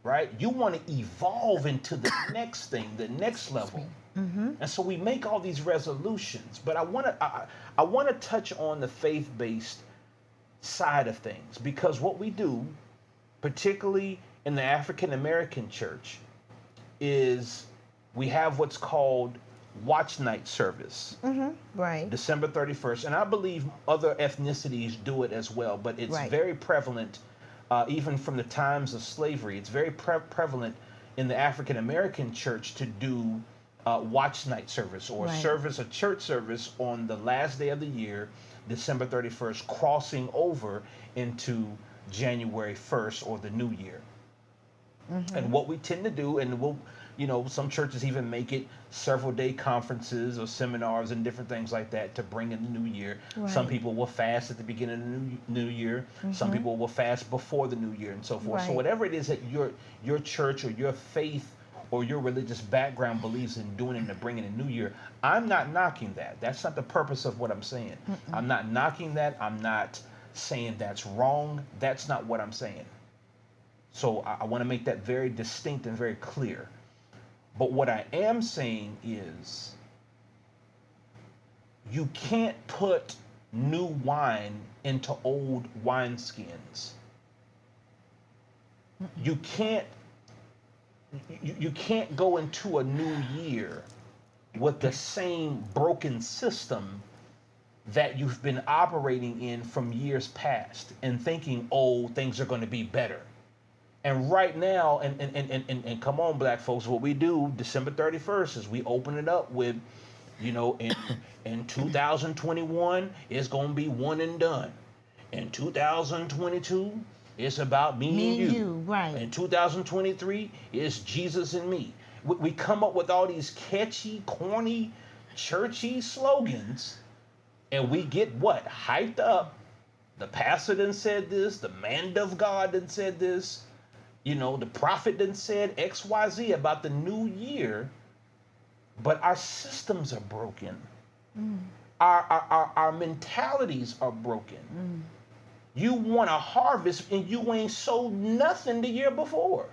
Right? You want to evolve into the next thing, the next level. And so we make all these resolutions, but I want to touch on the faith-based side of things, because what we do, particularly in the African American church, is we have what's called watch night service. Right. December 31st, and I believe other ethnicities do it as well, but it's Right. very prevalent, even from the times of slavery. It's very prevalent in the African American church to do watch night service, or Right. a church service on the last day of the year, December 31st, crossing over into January 1st, or the new year. And what we tend to do, and some churches even make it several day conferences or seminars and different things like that to bring in the new year. Right. Some people will fast at the beginning of the new year. Some people will fast before the new year, and so forth. So Right. whatever it is that your church or your faith or your religious background believes in doing and to bring in a new year, I'm not knocking that. That's not the purpose of what I'm saying. I'm not knocking that. I'm not saying that's wrong. That's not what I'm saying. So I want to make that very distinct and very clear. But what I am saying is, you can't put new wine into old wineskins. You can't go into a new year with the same broken system that you've been operating in from years past and thinking, oh, things are going to be better. And right now, and come on, black folks, what we do December 31st is we open it up with, in 2021, it's going to be one and done. In 2022, it's about me and you. Right. In 2023, it's Jesus and me. We come up with all these catchy, corny, churchy slogans, and we get what? Hyped up. The pastor done said this. The man of God done said this. The prophet done said X, Y, Z about the new year. But our systems are broken. Our mentalities are broken. You want to harvest and you ain't sowed nothing the year before.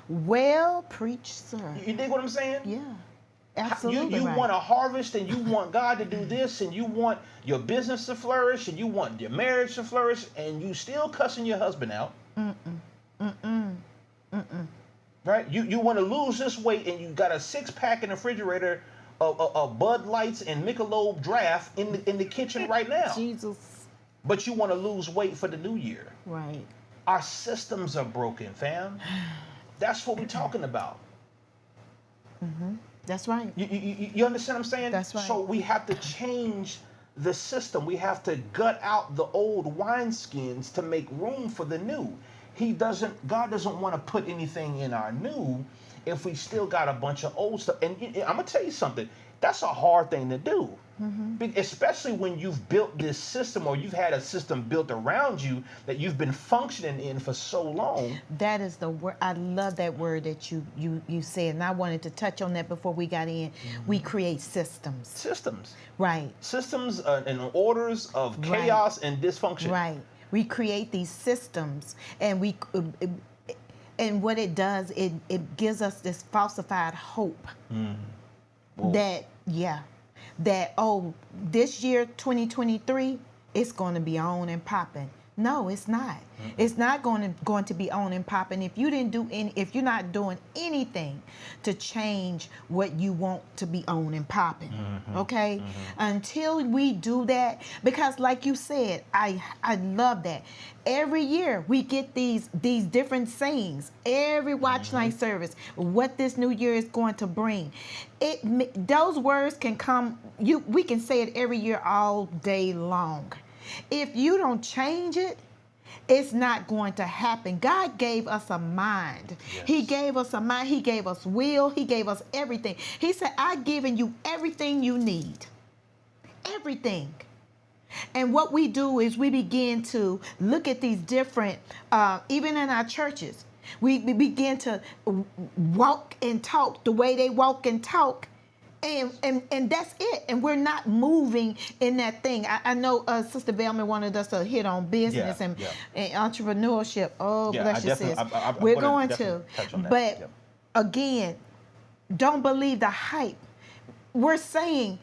Well, preach, sir. You dig what I'm saying? Yeah, absolutely. You right. want to harvest and you want God to do this, and you want your business to flourish, and you want your marriage to flourish, and you still cussing your husband out. Right? You want to lose this weight, and you got a 6-pack in the refrigerator of Bud Lights and Michelob Draft in the kitchen right now. Jesus. But you want to lose weight for the new year. Right. Our systems are broken, fam. That's what we're talking about. That's right. You understand what I'm saying? That's right. So we have to change the system. We have to gut out the old wineskins to make room for the new. God doesn't want to put anything in our new if we still got a bunch of old stuff. And I'm going to tell you something. That's a hard thing to do. Especially when you've built this system, or you've had a system built around you that you've been functioning in for so long. That is the word. I love that word that you said, and I wanted to touch on that before we got in. We create systems. Systems. Right. Systems and orders of chaos and dysfunction. Right. We create these systems, and and what it does, it gives us this falsified hope that, oh, this year 2023, it's going to be on and popping. No, it's not. It's not going to be on and popping if you didn't do any. If you're not doing anything to change what you want to be on and popping. Okay, until we do that, because like you said, I love that. Every year we get these different sayings. Every watch night service, what this new year is going to bring. Those words can come. We can say it every year all day long. If you don't change it, it's not going to happen. God gave us a mind. Yes. He gave us a mind. He gave us will. He gave us everything. He said, I've given you everything you need. Everything. And what we do is we begin to look at these different, even in our churches, we begin to walk and talk the way they walk and talk. And that's it. And we're not moving in that thing. I know Sister Velma wanted us to hit on business and entrepreneurship. Oh, bless you, sis. We're going to. But again, don't believe the hype. We're saying,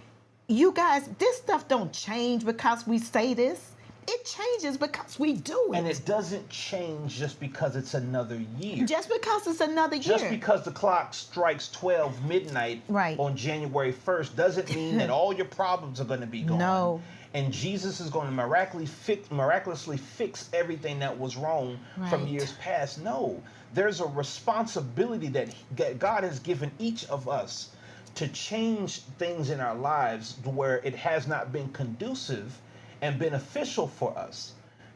you guys, this stuff don't change because we say this. It changes because we do it. And it doesn't change just because it's another year. Just because it's another year. Just because the clock strikes 12 midnight on January 1st doesn't mean that all your problems are going to be gone. No. And Jesus is going to miraculously fix everything that was wrong from years past. No. There's a responsibility that God has given each of us to change things in our lives where it has not been conducive and beneficial for us.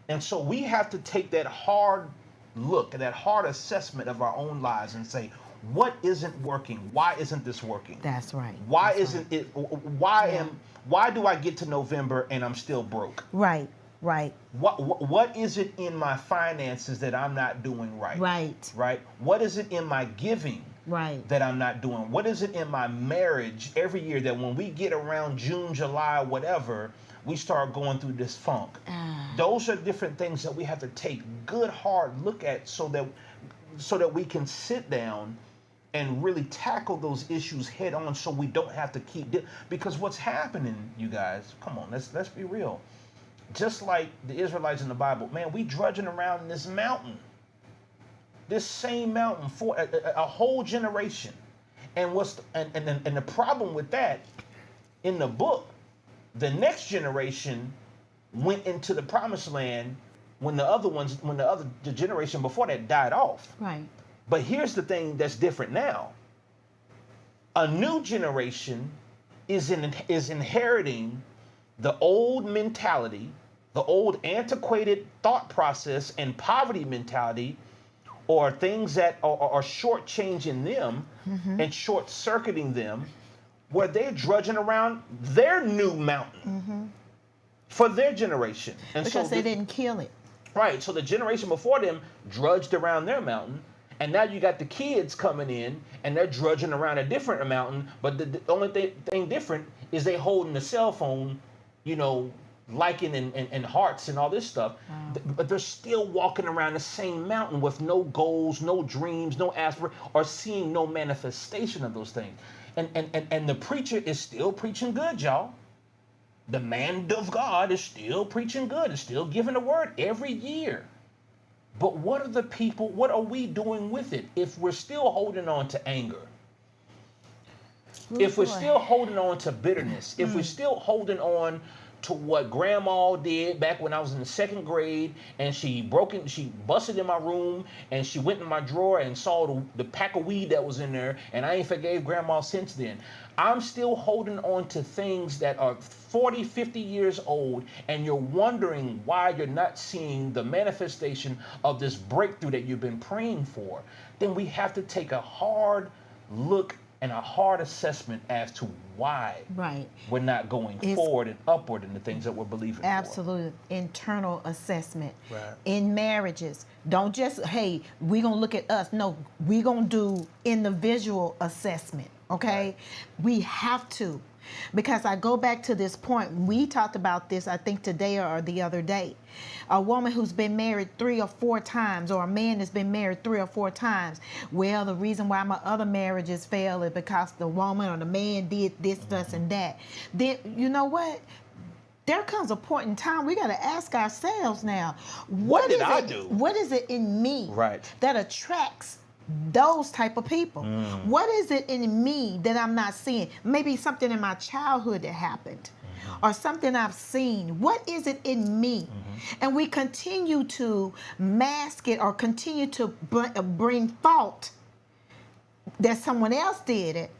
And so we have to take that hard look, that hard assessment of our own lives and say, what isn't working? Why isn't this working? That's right. Why isn't it? Why do I get to November and I'm still broke? Right. What is it in my finances that I'm not doing right? Right. What is it in my giving that I'm not doing? What is it in my marriage every year that when we get around June, July, whatever, we start going through this funk? Those are different things that we have to take good hard look at so that we can sit down and really tackle those issues head on, so we don't have to because what's happening, you guys, come on, let's be real. Just like the Israelites in the Bible, man, we drudging around this mountain, this same mountain for a whole generation. And the problem with that, in the book, the next generation went into the promised land when the generation before that died off. Right. But here's the thing that's different now. A new generation is inheriting the old mentality, the old antiquated thought process and poverty mentality, or things that are shortchanging them and short-circuiting them, where they're drudging around their new mountain for their generation. And because they didn't kill it. Right. So the generation before them drudged around their mountain, and now you got the kids coming in, and they're drudging around a different mountain, but the only thing different is they holding the cell phone, liking and hearts and all this stuff, but they're still walking around the same mountain with no goals, no dreams, no aspirations, or seeing no manifestation of those things. And the preacher is still preaching good, y'all. The man of God is still preaching good, is still giving the word every year. But what are we doing with it if we're still holding on to anger? If we're still holding on to bitterness, if we're still holding on to what grandma did back when I was in the second grade, and she busted in my room, and she went in my drawer and saw the pack of weed that was in there, and I ain't forgave grandma since then. I'm still holding on to things that are 40, 50 years old, and you're wondering why you're not seeing the manifestation of this breakthrough that you've been praying for. Then we have to take a hard look and a hard assessment as to why we're not going forward and upward in the things that we're believing for. Absolutely. Internal assessment. In marriages, don't just, hey, we're going to look at us. No, we're going to do individual assessment, okay? We have to. Because I go back to this point, we talked about this, I think today or the other day. A woman who's been married 3 or 4 times, or a man that's been married 3 or 4 times. Well, the reason why my other marriages failed is because the woman or the man did this, this, and that. Then, you know what? there comes a point in time we got to ask ourselves now, What did is I it, do? What is it in me Right. that attracts those type of people? What is it in me that I'm not seeing? Maybe something in my childhood that happened, or something I've seen. What is it in me? And we continue to mask it or continue to bring fault that someone else did it,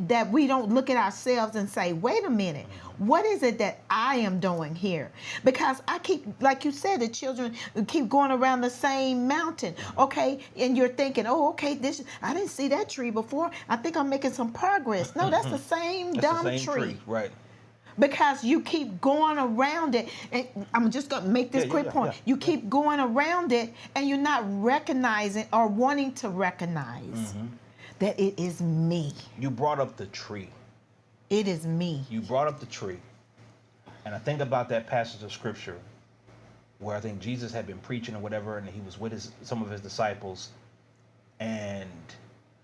that we don't look at ourselves and say, wait a minute, what is it that I am doing here? Because I keep, like you said, the children keep going around the same mountain, okay? And you're thinking, oh, okay, I didn't see that tree before. I think I'm making some progress. No, that's the same dumb the same tree. Right. Because you keep going around it. And I'm just going to make this quick point. You keep going around it, and you're not recognizing or wanting to recognize that it is me. You brought up the tree. It is me. You brought up the tree. And I think about that passage of scripture where I think Jesus had been preaching or whatever, and he was with some of his disciples, and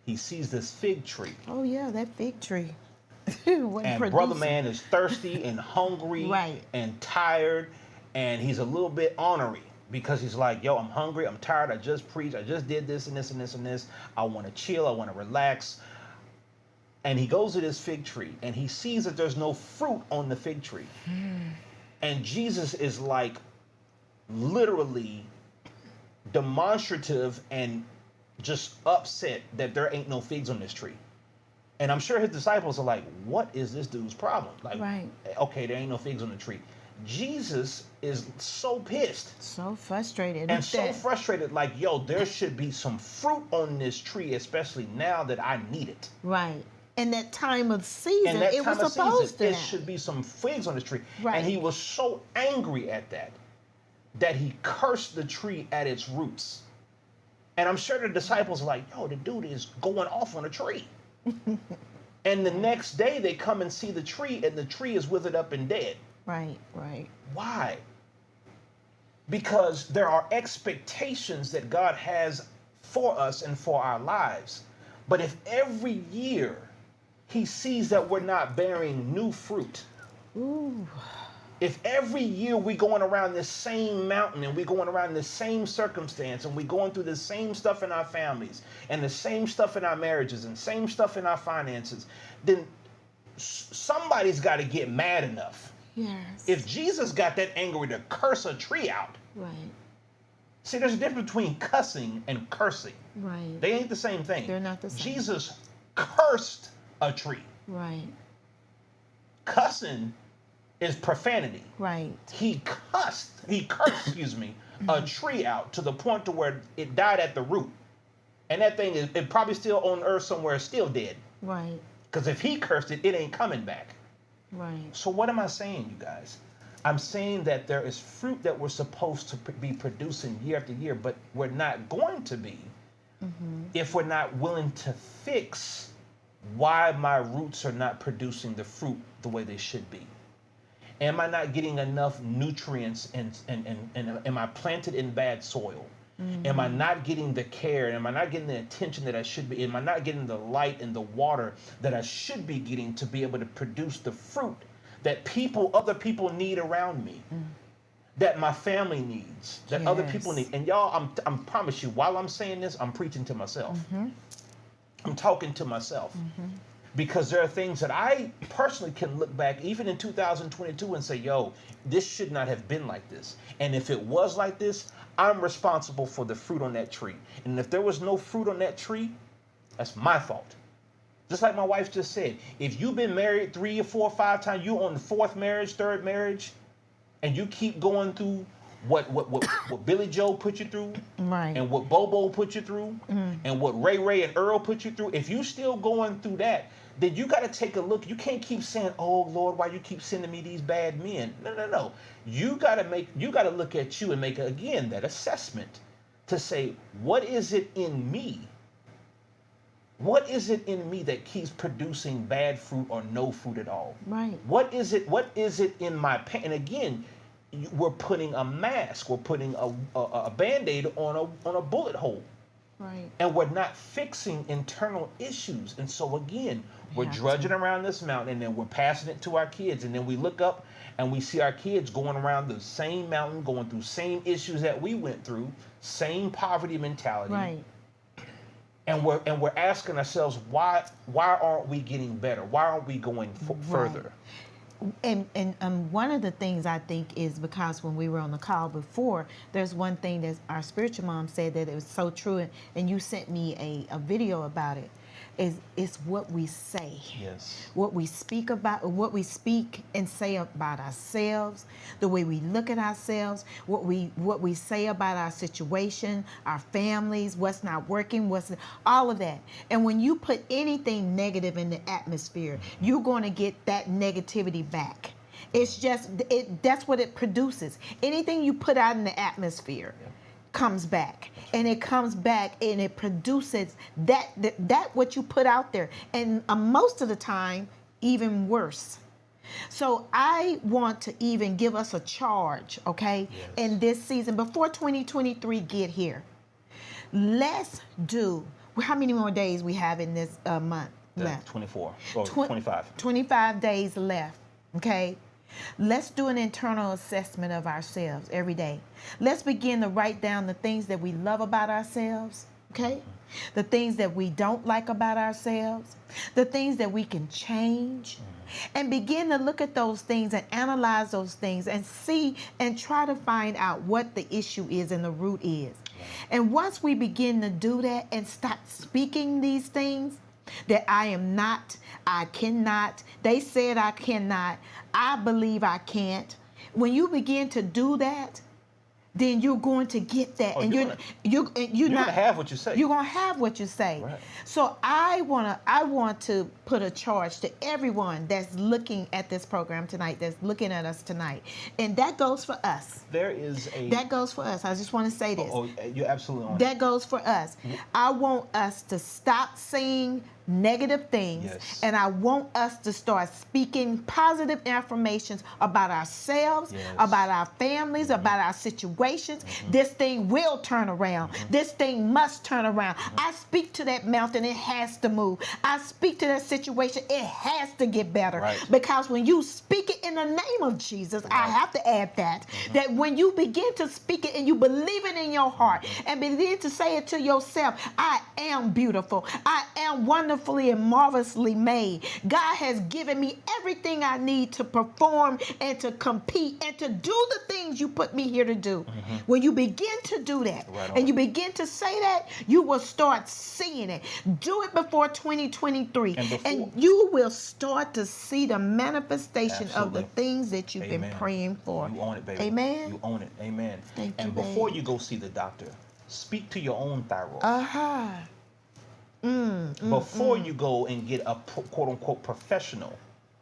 he sees this fig tree. Oh, yeah, that fig tree. And brother man is thirsty and hungry and tired, and he's a little bit ornery because he's like, yo, I'm hungry, I'm tired, I just preached, I just did this and this and this and this. I want to chill, I want to relax. And he goes to this fig tree, and he sees that there's no fruit on the fig tree. And Jesus is like literally demonstrative and just upset that there ain't no figs on this tree. And I'm sure his disciples are like, what is this dude's problem? Like, okay, there ain't no figs on the tree. Jesus is so pissed. So frustrated. And so frustrated, like, yo, there should be some fruit on this tree, especially now that I need it. Right. In that time of season, it was supposed to. There should be some figs on this tree. Right. And he was so angry at that he cursed the tree at its roots. And I'm sure the disciples are like, yo, the dude is going off on a tree. And the next day they come and see the tree, and the tree is withered up and dead. Right, right. Why? Because there are expectations that God has for us and for our lives. But if every year he sees that we're not bearing new fruit, if every year we're going around this same mountain and we're going around this same circumstance and we're going through the same stuff in our families and the same stuff in our marriages and same stuff in our finances, then somebody's got to get mad enough. Yes. If Jesus got that angry to curse a tree out. Right. See, there's a difference between cussing and cursing. Right. They ain't the same thing. They're not the same. Jesus cursed a tree. Right. Cussing is profanity. Right. He cursed, excuse me, a tree out to the point to where it died at the root. And that thing is it probably still on earth somewhere, still dead. Right. Because if he cursed it, it ain't coming back. Right. So what am I saying, you guys? I'm saying that there is fruit that we're supposed to be producing year after year, but we're not going to be if we're not willing to fix why my roots are not producing the fruit the way they should be. Am I not getting enough nutrients and am I planted in bad soil? Am I not getting the care? Am I not getting the attention that I should be? Am I not getting the light and the water that I should be getting to be able to produce the fruit that other people need around me? That my family needs, that other people need. And y'all, I'm promise you, while I'm saying this, I'm preaching to myself. I'm talking to myself. Because there are things that I personally can look back, even in 2022, and say, yo, this should not have been like this. And if it was like this, I'm responsible for the fruit on that tree. And if there was no fruit on that tree, that's my fault. Just like my wife just said, if you've been married 3 or 4 or 5 times, you're on the 4th marriage, 3rd marriage, and you keep going through what Billy Joe put you through, and what Bobo put you through, and what Ray and Earl put you through, if you still going through that, then you got to take a look. You can't keep saying, oh, Lord, why you keep sending me these bad men? No. You got to look at you and make, again, that assessment to say, what is it in me? What is it in me that keeps producing bad fruit or no fruit at all? Right. What is it in my pain? And again, we're putting a mask, we're putting a Band-Aid on a bullet hole. Right. And we're not fixing internal issues. And so again, we're have to. drudging around this mountain, and then we're passing it to our kids. And then we look up and we see our kids going around the same mountain, going through same issues that we went through, same poverty mentality. Right. And we're asking ourselves, why aren't we getting better? Why aren't we going further? And one of the things I think is because when we were on the call before, there's one thing that our spiritual mom said that it was so true, and you sent me a video about it. It's what we say. Yes. What we speak about, what we speak and say about ourselves, the way we look at ourselves, what we say about our situation, our families, what's not working, all of that. And when you put anything negative in the atmosphere, you're going to get that negativity back. It's just that's what it produces. Anything you put out in the atmosphere comes back, and it comes back and it produces that what you put out there, and most of the time even worse. So I want to even give us a charge, okay? Yes. In this season before 2023 get here. Let's do, how many more days we have in this month left? 24 or 25. 25 days left, okay? Let's do an internal assessment of ourselves every day. Let's begin to write down the things that we love about ourselves, okay? The things that we don't like about ourselves, the things that we can change, and begin to look at those things and analyze those things and see and try to find out what the issue is and the root is. And once we begin to do that and stop speaking these things, that I am not, I cannot, they said I cannot, I believe I can't. When you begin to do that, then you're going to get that, and you're gonna have what you say. You're gonna have what you say. Right. So I want to put a charge to everyone that's looking at this program tonight, that's looking at us tonight, and that goes for us. There is a That goes for us. I just want to say this. Oh, you're absolutely on. That goes for us. I want us to stop saying negative things, Yes. and I want us to start speaking positive affirmations about ourselves, Yes. about our families, about our situations. This thing will turn around. This thing must turn around. I speak to that mountain, it has to move. I speak to that situation, it has to get better. Right. Because when you speak it in the name of Jesus, I have to add that when you begin to speak it and you believe it in your heart and begin to say it to yourself, I am beautiful. I am wonderfully and marvelously made. God has given me everything I need to perform and to compete and to do the things you put me here to do. When you begin to do that, and you begin to say that, you will start seeing it. Do it before 2023, and you will start to see the manifestation of the things that you've been praying for. You own it, baby. Amen. You own it. Amen. Thank you, and before you go see the doctor, speak to your own thyroid. Before you go and get a quote unquote professional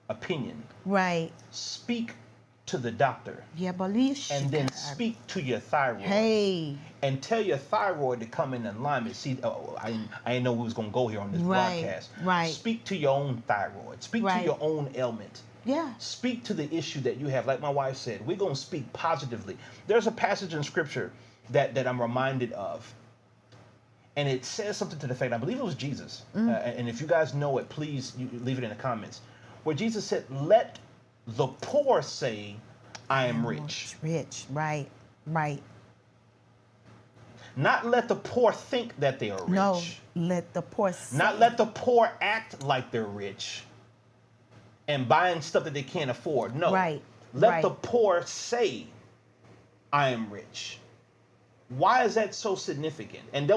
opinion, Right. speak to the doctor. Yeah, believe. And then speak to your thyroid. Hey. And tell your thyroid to come in alignment. See, I didn't know we was gonna go here on this broadcast. Right. Speak to your own thyroid. Speak to your own ailment. Yeah. Speak to the issue that you have. Like my wife said, we're gonna speak positively. There's a passage in scripture that I'm reminded of. And it says something to the effect, I believe it was Jesus. And if you guys know it, please leave it in the comments. Where Jesus said, let the poor say, I am rich. Rich. Right. Right. Not let the poor think that they are rich. No, let the poor say. Not let the poor act like they're rich and buying stuff that they can't afford. No. Right. Let the poor say, I am rich. Why is that so significant? And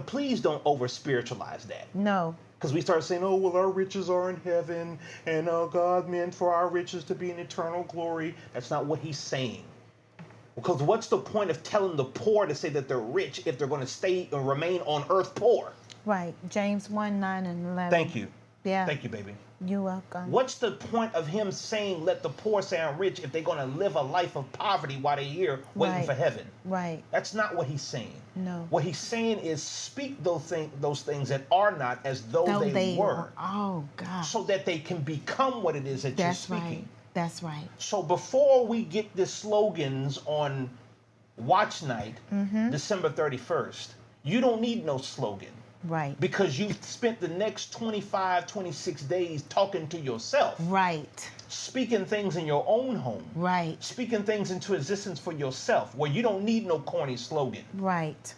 please don't over spiritualize that. No. Because we start saying, oh, well, our riches are in heaven, and God meant for our riches to be in eternal glory. That's not what he's saying. Because what's the point of telling the poor to say that they're rich if they're going to stay or remain on earth poor? Right. James 1:9-11. Thank you. Yeah. Thank you, baby. You're welcome. What's the point of him saying, let the poor say I'm rich, if they're going to live a life of poverty while they're here waiting for heaven? Right. That's not what he's saying. No. What he's saying is speak those things that are not as though they were. Oh, God. So that they can become what it is that you're speaking. Right. That's right. So before we get the slogans on watch night, December 31st, You don't need no slogan. Right. Because you've spent the next 25, 26 days talking to yourself. Right. Speaking things in your own home. Right. Speaking things into existence for yourself where you don't need no corny slogan. Right.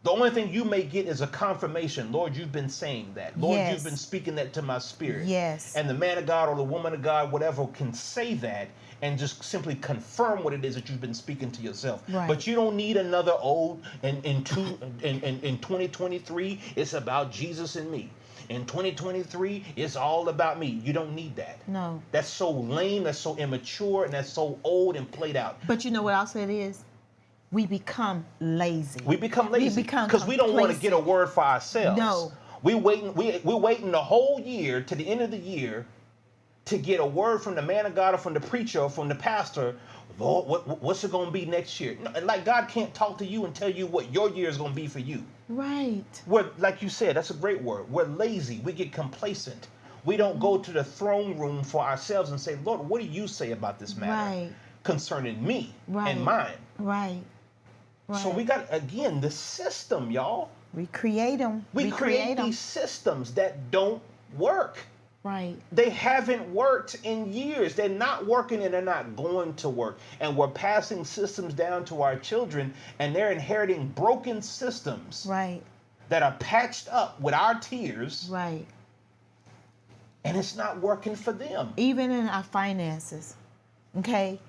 The only thing you may get is a confirmation. Lord, you've been saying that. Lord, Yes. you've been speaking that to my spirit. Yes. And the man of God or the woman of God, whatever, can say that and just simply confirm what it is that you've been speaking to yourself. Right. But you don't need another old in 2023, it's about Jesus and me. In 2023, it's all about me. You don't need that. No. That's so lame, that's so immature, and that's so old and played out. But you know what else it is? We become lazy. We become lazy We become because we don't want to complacent. get a word for ourselves. No. We're waiting the whole year to the end of the year to get a word from the man of God or from the preacher or from the pastor. Lord, what's it going to be next year? No, like God can't talk to you and tell you what your year is going to be for you. Right. We're, like you said, that's a great word. We're lazy. We get complacent. We don't go to the throne room for ourselves and say, Lord, what do you say about this matter Right. concerning me Right. and mine? Right. Right. So we got, again, the system, y'all. We create them. We create these systems that don't work. Right. They haven't worked in years. They're not working and they're not going to work. And we're passing systems down to our children and they're inheriting broken systems Right. that are patched up with our tears Right. and it's not working for them. Even in our finances. Okay.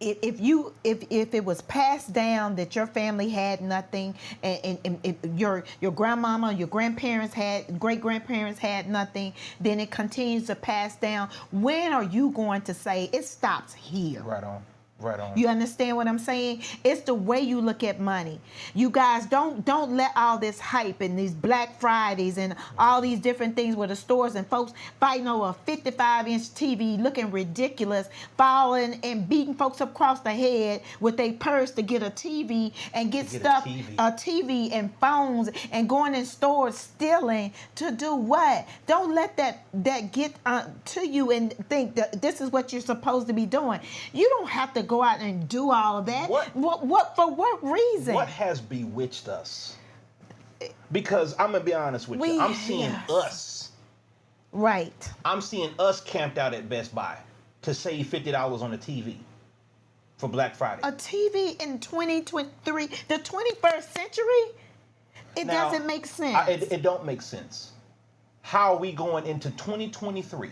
If it was passed down that your family had nothing and your grandmama, your great grandparents had nothing, then it continues to pass down. When are you going to say it stops here? Right on. Right on. You understand what I'm saying? It's the way you look at money. You guys don't let all this hype and these Black Fridays and all these different things with the stores and folks fighting over a 55-inch TV looking ridiculous, falling and beating folks across the head with their purse to get a TV and get stuff, a TV and phones and going in stores stealing to do what? Don't let that get to you and think that this is what you're supposed to be doing. You don't have to go out and do all of that. What for what reason? What has bewitched us? Because I'm gonna be honest with you, I'm seeing us. Right. I'm seeing us camped out at Best Buy to save $50 on a TV for Black Friday. A TV in 2023, the 21st century? It Now, doesn't make sense. It don't make sense. How are we going into 2023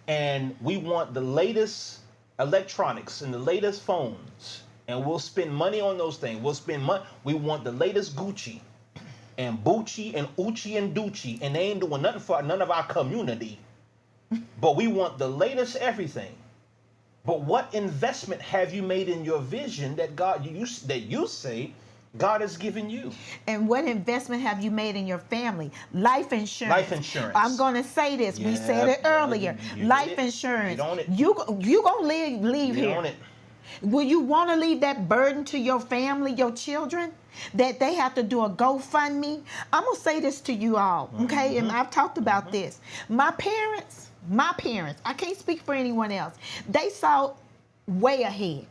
and we want the latest electronics and the latest phones, and we'll spend money on those things. We'll spend money. We want the latest Gucci and Bucci and Uchi and Ducci, and they ain't doing nothing for none of our community. But we want the latest everything. But what investment have you made in your vision that you say God has given you? And what investment have you made in your family? Life insurance. Life insurance. I'm going to say this. We said it earlier. You Life get it. insurance. Get on it. You going to leave Get here. on it. Will you want to leave that burden to your family, your children, that they have to do a GoFundMe? I'm going to say this to you all, okay? And I've talked about this. My parents, I can't speak for anyone else. They saw way ahead.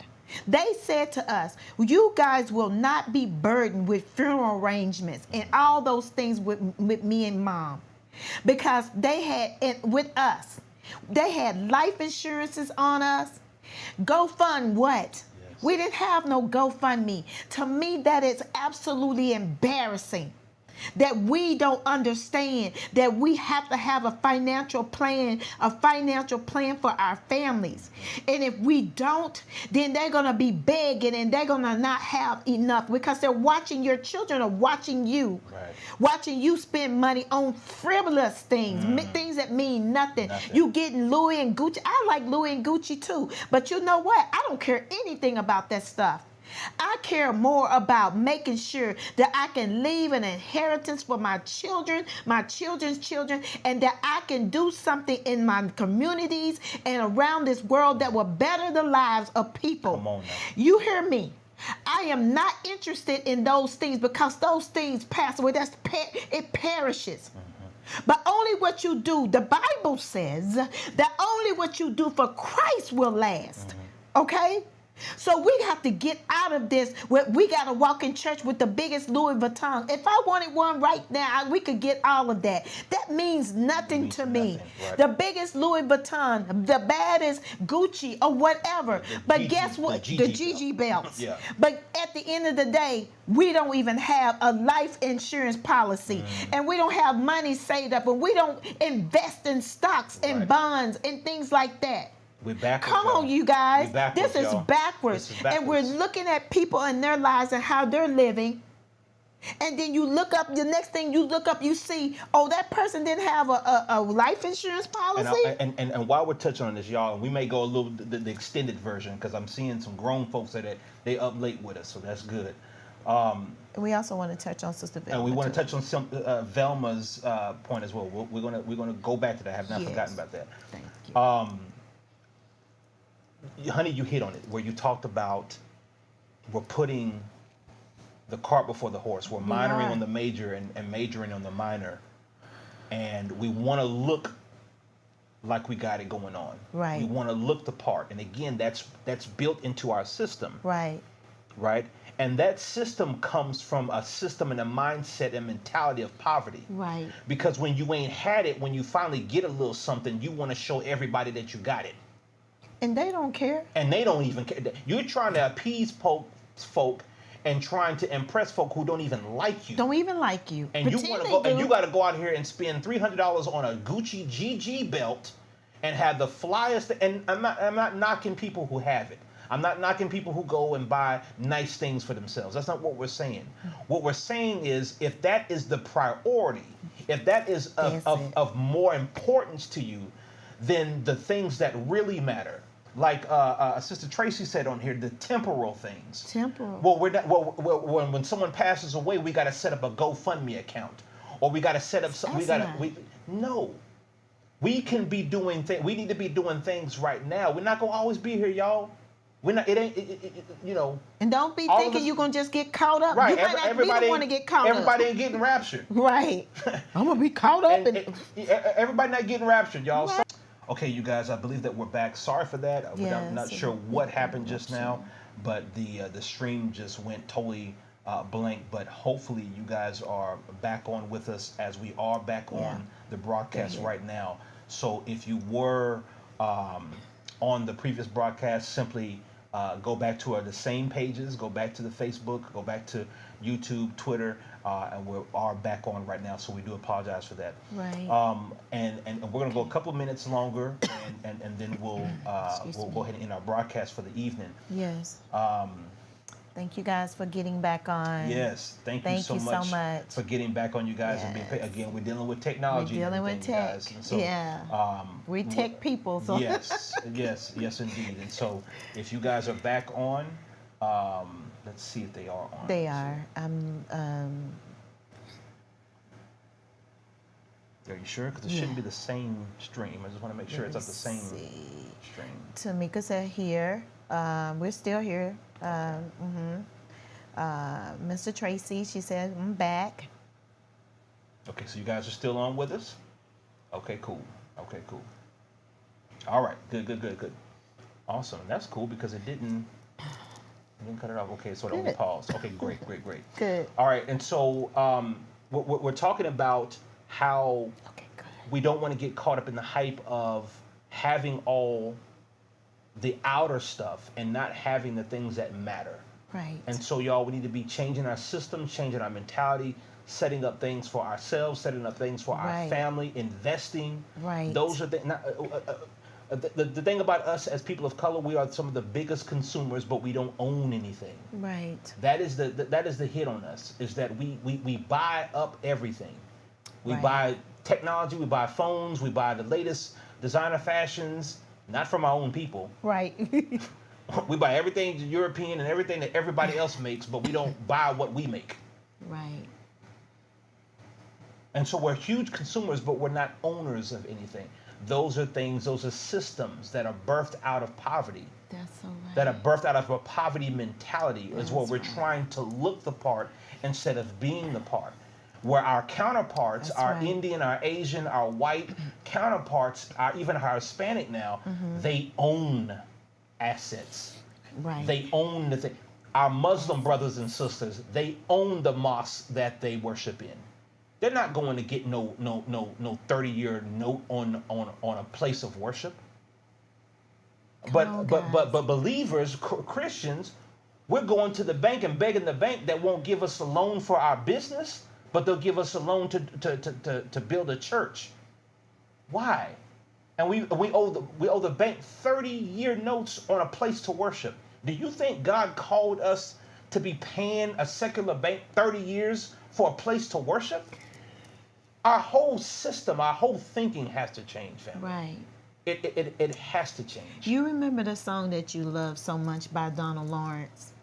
They said to us, you guys will not be burdened with funeral arrangements and all those things with me and mom. Because they had, with us, they had life insurances on us. GoFund what? Yes. We didn't have no GoFundMe. To me, that is absolutely embarrassing. That we don't understand that we have to have a financial plan for our families. And if we don't, then they're going to be begging and they're going to not have enough because they're watching, your children are watching you, watching you spend money on frivolous things, things that mean nothing. You getting Louis and Gucci. I like Louis and Gucci too, but you know what? I don't care anything about that stuff. I care more about making sure that I can leave an inheritance for my children, my children's children, and that I can do something in my communities and around this world that will better the lives of people. Come on now. You hear me? I am not interested in those things because those things pass away. It perishes. But only what you do, the Bible says that only what you do for Christ will last. Okay? So we have to get out of this. We got to walk in church with the biggest Louis Vuitton. If I wanted one right now, we could get all of that. That means nothing to me. nothing, right. The biggest Louis Vuitton, the baddest Gucci or whatever. But Gigi- guess what? the The Gigi Gigi belts. Yeah. But at the end of the day, we don't even have a life insurance policy. And we don't have money saved up. And we don't invest in stocks and Right. bonds and things like that. We're backwards. Come on, y'all. you guys. We backwards, This is y'all. backwards. This is And we're backwards. looking at people and their lives and how they're living. And then you look up, the next thing you look up, you see, oh, that person didn't have a life insurance policy. And while we're touching on this, y'all, and we may go a little the extended version because I'm seeing some grown folks that they up late with us, so that's good. We also want to touch on Sister Velma. And we want to too. touch on some Velma's point as well. We're gonna go back to that. I have not Yes. forgotten about that. Thank you. Honey, you hit on it where you talked about we're putting the cart before the horse. We're minoring are. on the major and majoring on the minor, and we want to look like we got it going on. Right. We want to look the part, and again, that's built into our system, Right. right? And that system comes from a system and a mindset and mentality of poverty. Right. Because when you ain't had it, when you finally get a little something, you want to show everybody that you got it. And they don't care. And they don't even care. You're trying to appease folk and trying to impress folk who don't even like you. Don't even like you. And you Pretend want to they go, and do. you got to go out here and spend $300 on a Gucci GG belt, and have the flyest. And I'm not knocking people who have it. I'm not knocking people who go and buy nice things for themselves. That's not what we're saying. What we're saying is, if that is the priority, if that is That's it. of more importance to you than the things that really matter, like Sister Tracy said on here, the temporal things. Temporal. Well, we're not. Well, when someone passes away, we got to set up a GoFundMe account, or we got to set up some. We That's got to. not. No. We can be doing things. We need to be doing things right now. We're not gonna always be here, y'all. We're not. It ain't. You know. And don't be all of thinking us- you're going to just get caught up. Right. You might not everybody. want to get caught everybody up. ain't getting raptured. Right. I'm going to be caught up. And everybody not getting raptured, y'all. Right. Okay, you guys. I believe that we're back. Sorry for that. We're Yes, not sure what happened just now, but the stream just went totally blank. But hopefully, you guys are back on with us as we are back Yeah. on the broadcast Yeah. right now. So if you were on the previous broadcast, simply go back to the same pages. Go back to the Facebook. Go back to YouTube, Twitter. And we are back on right now, so we do apologize for that. Right. And we're gonna go a couple of minutes longer, and then we'll Excuse go me. ahead and end our broadcast for the evening. Yes. Thank you guys for getting back on. Yes, thank you Thank so you so much much. for getting back on, you guys. And Yes. again, we're dealing with technology. We're and dealing with everything, you guys. tech. And so, Yeah. We tech people. So. Yes, yes, indeed. And so, if you guys are back on, let's see if they are on. They Let's are. see. Are you sure? Because it shouldn't be the same stream. I just want to make sure it's at the same stream. Tamika said here. We're still here. Mr. Tracy, she said, I'm back. Okay, so you guys are still on with us? Okay, cool. All right, good. Awesome. That's cool because it didn't cut it off. Okay, so it only Good. paused. Okay, great. Good. All right, and so we're talking about how Okay, good. we don't want to get caught up in the hype of having all the outer stuff and not having the things that matter. Right. And so, y'all, we need to be changing our system, changing our mentality, setting up things for ourselves, setting up things for our Right. family, investing. Right. Those are the thing about us as people of color. We are some of the biggest consumers, but we don't own anything. Right. That is the hit on us. Is that we buy up everything. We Right. buy technology. We buy phones. We buy the latest designer fashions. Not from our own people. Right. We buy everything European and everything that everybody else makes, but we don't buy what we make. Right. And so we're huge consumers, but we're not owners of anything. Those are systems that are birthed out of poverty, That's so right. that are birthed out of a poverty mentality, is what That's we're right. trying to look the part instead of being the part. Where our counterparts, That's our right. Indian, our Asian, our white counterparts, even our Hispanic now, Mm-hmm. they own assets. Right. They own the thing. Our Muslim brothers and sisters, they own the mosque that they worship in. They're not going to get no 30-year note on a place of worship. But believers, Christians, we're going to the bank and begging the bank that won't give us a loan for our business, but they'll give us a loan to build a church. Why? And we owe the bank 30-year notes on a place to worship. Do you think God called us to be paying a secular bank 30 years for a place to worship? Our whole system, our whole thinking has to change, family. Right. It has to change. You remember the song that you love so much by Donald Lawrence?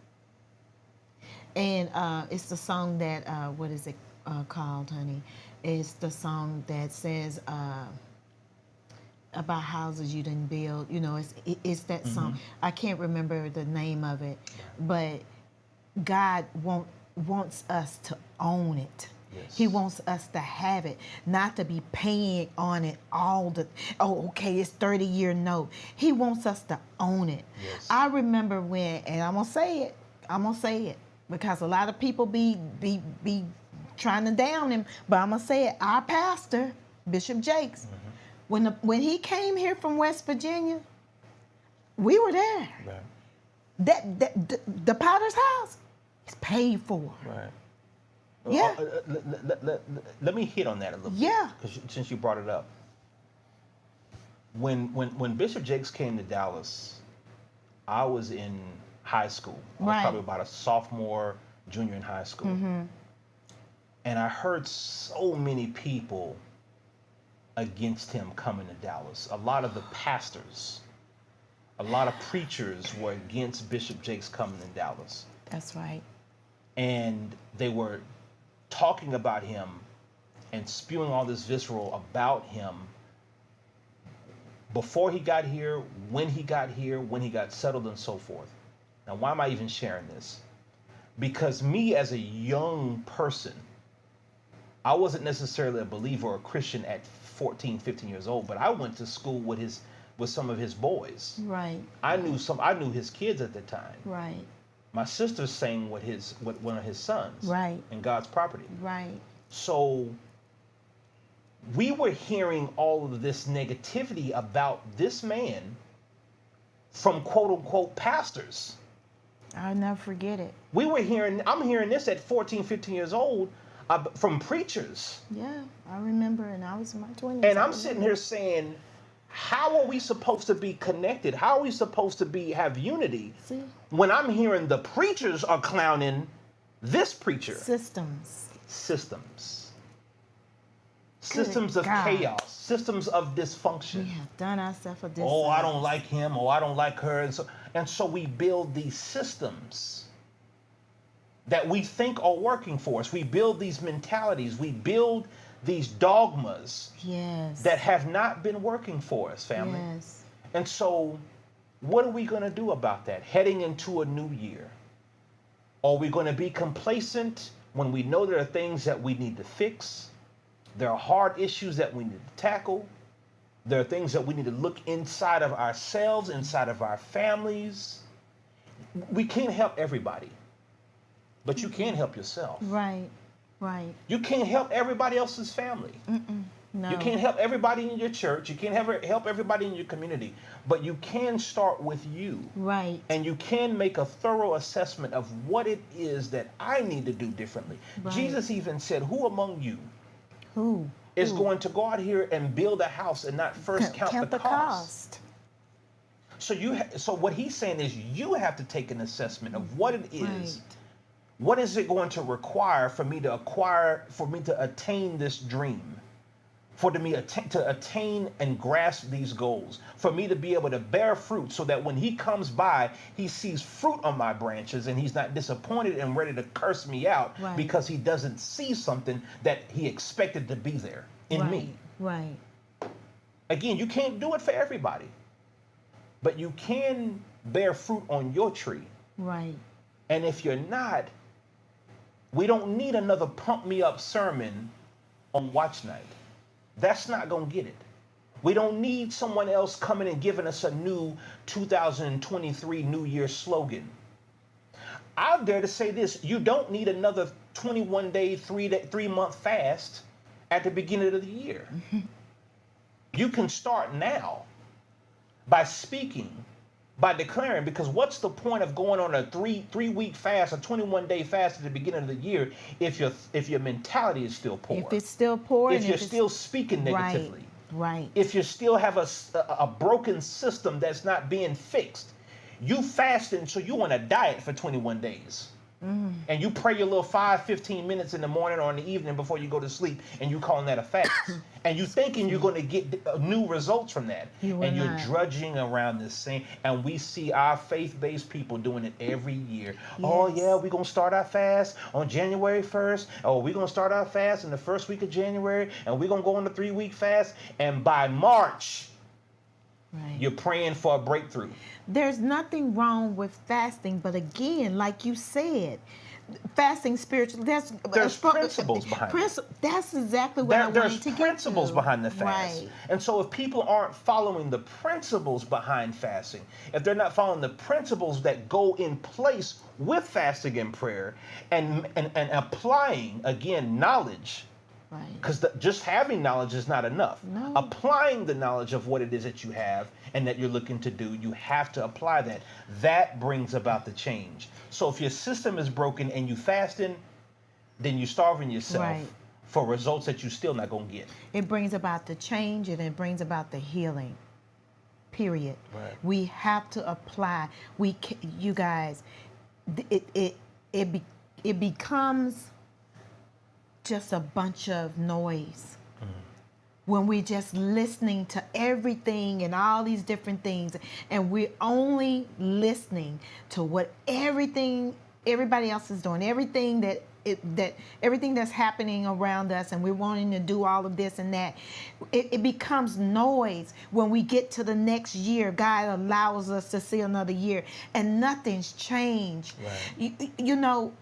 And it's the song that, what is it called, honey? It's the song that says about houses you didn't build. You know, it's that song. I can't remember the name of it, but God wants us to own it. Yes. He wants us to have it, not to be paying on it okay, it's 30-year note. He wants us to own it. Yes. I remember when, and I'm gonna say it, because a lot of people be trying to down him, but I'm gonna say it. Our pastor, Bishop Jakes, when he came here from West Virginia, we were there. Right. The Potter's house is paid for. Right. Yeah. Let me hit on that a little bit. Yeah. Because since you brought it up. When Bishop Jakes came to Dallas, I was in high school. I was probably about a sophomore, junior in high school. And I heard so many people against him coming to Dallas. A lot of the pastors, a lot of preachers were against Bishop Jakes coming to Dallas. That's right. And they were talking about him and spewing all this visceral about him before he got here, when he got settled, and so forth. Now, why am I even sharing this? Because me as a young person, I wasn't necessarily a believer or a Christian at 14, 15 years old, but I went to school with some of his boys. Right. I knew his kids at the time. Right. My sister sang with one of his sons. Right. In God's property. Right. So we were hearing all of this negativity about this man from quote unquote pastors. I'll never forget it. I'm hearing this at 14, 15 years old from preachers. Yeah, I remember, and I was in my 20s. And I'm sitting here saying, how are we supposed to be connected? How are we supposed to have unity when I'm hearing the preachers are clowning this preacher? Systems of chaos, systems of dysfunction. We have done ourselves a disservice. Oh, I don't like him, or I don't like her. And so we build these systems that we think are working for us. We build these mentalities. We build these dogmas that have not been working for us, family. Yes. And so what are we going to do about that heading into a new year? Are we going to be complacent when we know there are things that we need to fix? There are hard issues that we need to tackle. There are things that we need to look inside of ourselves, inside of our families. We can't help everybody, but you can help yourself. Right. You can't help everybody else's family. No. You can't help everybody in your church. You can't help everybody in your community. But you can start with you. Right. And you can make a thorough assessment of what it is that I need to do differently. Right. Jesus even said, who among you is going to go out here and build a house and not first count the cost? So what he's saying is you have to take an assessment of what it is. Right. What is it going to require for me to attain this dream? For me to attain and grasp these goals, for me to be able to bear fruit so that when he comes by, he sees fruit on my branches and he's not disappointed and ready to curse me out because he doesn't see something that he expected to be there in me. Right. Again, you can't do it for everybody, but you can bear fruit on your tree. Right. And if you're not, we don't need another pump me up sermon on watch night. That's not going to get it. We don't need someone else coming and giving us a new 2023 New Year slogan. I dare to say this: you don't need another 21-day, 3-month fast at the beginning of the year. You can start now by speaking, by declaring, because what's the point of going on a three-week fast, a 21-day fast at the beginning of the year if your mentality is still poor? If it's still poor, if and you're if still speaking negatively, right. if you still have a broken system that's not being fixed, you fasting, so you on a diet for 21 days. And you pray your little 5-15 minutes in the morning or in the evening before you go to sleep, and you calling that a fast. And you thinking you're going to get new results from that. And you're drudging around this same. And we see our faith-based people doing it every year. Yes. Oh, yeah, we're going to start our fast on January 1st. Oh, we're going to start our fast in the first week of January. And we're going to go on a 3-week fast. And by March, you're praying for a breakthrough. There's nothing wrong with fasting, but again, like you said, fasting spiritually, there's principles behind it. That's exactly what I wanted to get to. There's principles behind the fast. Right. And so if people aren't following the principles behind fasting, if they're not following the principles that go in place with fasting and prayer, and applying, again, knowledge, because just having knowledge is not enough. No. Applying the knowledge of what it is that you have and that you're looking to do, you have to apply that. That brings about the change. So if your system is broken and you fasting, then you're starving yourself for results that you're still not going to get. It brings about the change, and it brings about the healing. Period. Right. We have to apply. You guys, it becomes just a bunch of noise when we're just listening to everything and all these different things, and we're only listening to what everybody else is doing, everything everything that's happening around us, and we're wanting to do all of this and that. It becomes noise when we get to the next year. God allows us to see another year, and nothing's changed. Right. You know,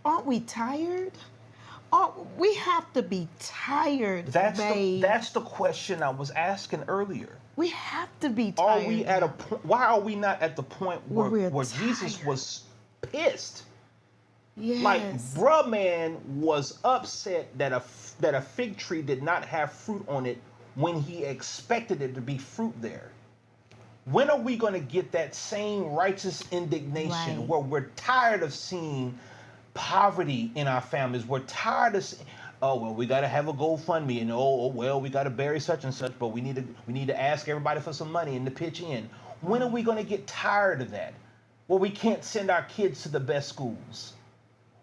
aren't we tired? We have to be tired, babe. That's the question I was asking earlier. We have to be tired. Are we at a point? Why are we not at the point where Jesus was pissed? Yes. Like, bruh, man was upset that a fig tree did not have fruit on it when he expected it to be fruit there. When are we going to get that same righteous indignation where we're tired of seeing poverty in our families? We're tired of saying, oh, well, we got to have a GoFundMe, and well, we got to bury such and such, but we need to ask everybody for some money and to pitch in. When are we going to get tired of that? Well, we can't send our kids to the best schools.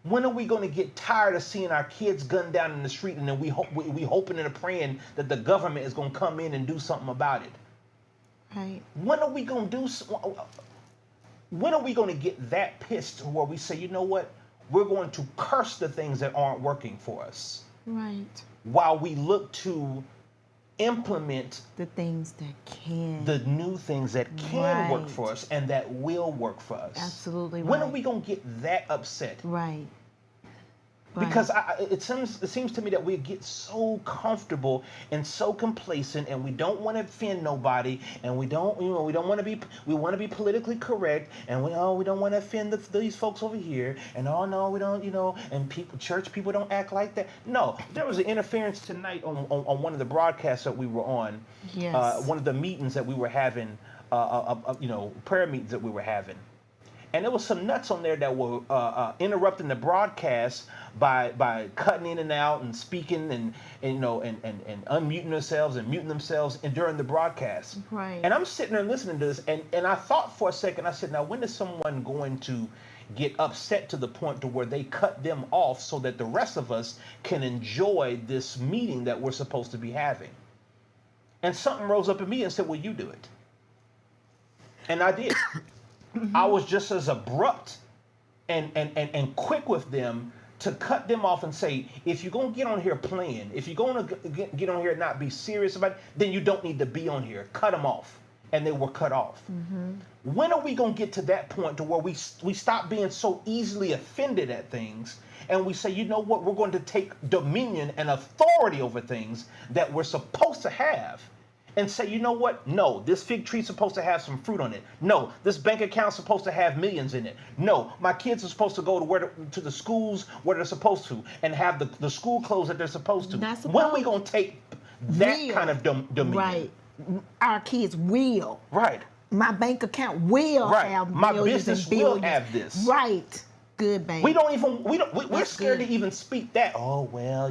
When are we going to get tired of seeing our kids gunned down in the street, and then we hoping and praying that the government is going to come in and do something about it? Right. When are we going to get that pissed where we say, you know what? We're going to curse the things that aren't working for us. Right. While we look to implement the things that can. The new things that can work for us and that will work for us. Absolutely. When are we going to get that upset? Right. Because it seems to me that we get so comfortable and so complacent, and we don't want to offend nobody, and we want to be politically correct, and we don't want to offend these folks over here, and we don't, and church people don't act like that. No, there was an interference tonight on one of the broadcasts that we were on. Yes. One of the meetings that we were having, prayer meetings that we were having. And there was some nuts on there that were interrupting the broadcast by cutting in and out and speaking and unmuting themselves and muting themselves during the broadcast. Right. And I'm sitting there listening to this, and I thought for a second, I said, now when is someone going to get upset to the point to where they cut them off so that the rest of us can enjoy this meeting that we're supposed to be having? And something rose up in me and said, well, you do it. And I did. I was just as abrupt and quick with them to cut them off and say, if you're going to get on here playing, if you're going to get on here and not be serious about it, then you don't need to be on here. Cut them off. And they were cut off. Mm-hmm. When are we going to get to that point to where we stop being so easily offended at things, and we say, you know what, we're going to take dominion and authority over things that we're supposed to have, and say, you know what? No, this fig tree's supposed to have some fruit on it. No, this bank account's supposed to have millions in it. No, my kids are supposed to go to the schools where they're supposed to and have the school clothes that they're supposed to. When are we going to take that kind of dominion? Right. Our kids will. Right. My bank account will have my millions business and billions. will have this. Right. Good, baby. We're scared to even speak that. Oh, well,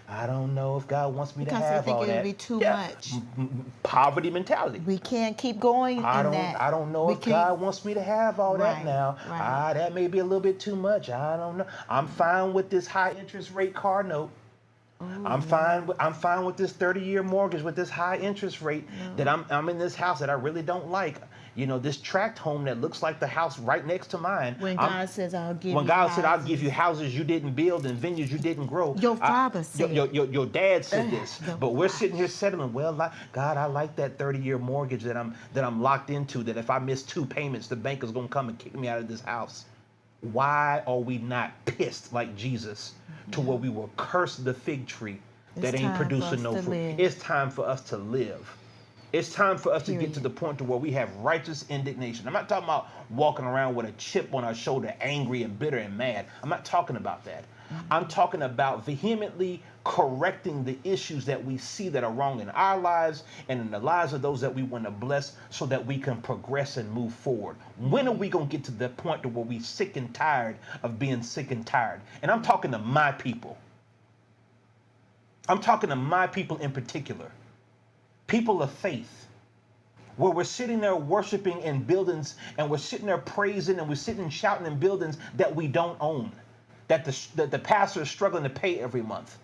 I don't know if God wants me to have all that. Because they think it'll be too much. Poverty mentality. We can't keep going I don't know if God wants me to have all that now. Right. That may be a little bit too much. I don't know. I'm fine with this high interest rate car note. Ooh, I'm fine with this 30-year mortgage with this high interest rate that I'm in this house that I really don't like. This tract home that looks like the house right next to mine. When God said, I'll give you houses you didn't build and vineyards you didn't grow. Your father said. Your dad said this. But we're sitting here settling. Well, God, I like that 30-year mortgage that I'm locked into, that if I miss 2 payments, the bank is going to come and kick me out of this house. Why are we not pissed like Jesus to where we will curse the fig tree that ain't producing no fruit? It's time for us to live. It's time for us to get to the point to where we have righteous indignation. I'm not talking about walking around with a chip on our shoulder, angry and bitter and mad. I'm not talking about that. I'm talking about vehemently correcting the issues that we see that are wrong in our lives and in the lives of those that we want to bless so that we can progress and move forward. When are we going to get to the point to where we're sick and tired of being sick and tired? And I'm talking to my people. I'm talking to my people in particular. People of faith, where we're sitting there worshiping in buildings and we're sitting there praising and we're sitting and shouting in buildings that we don't own, that the pastor is struggling to pay every month.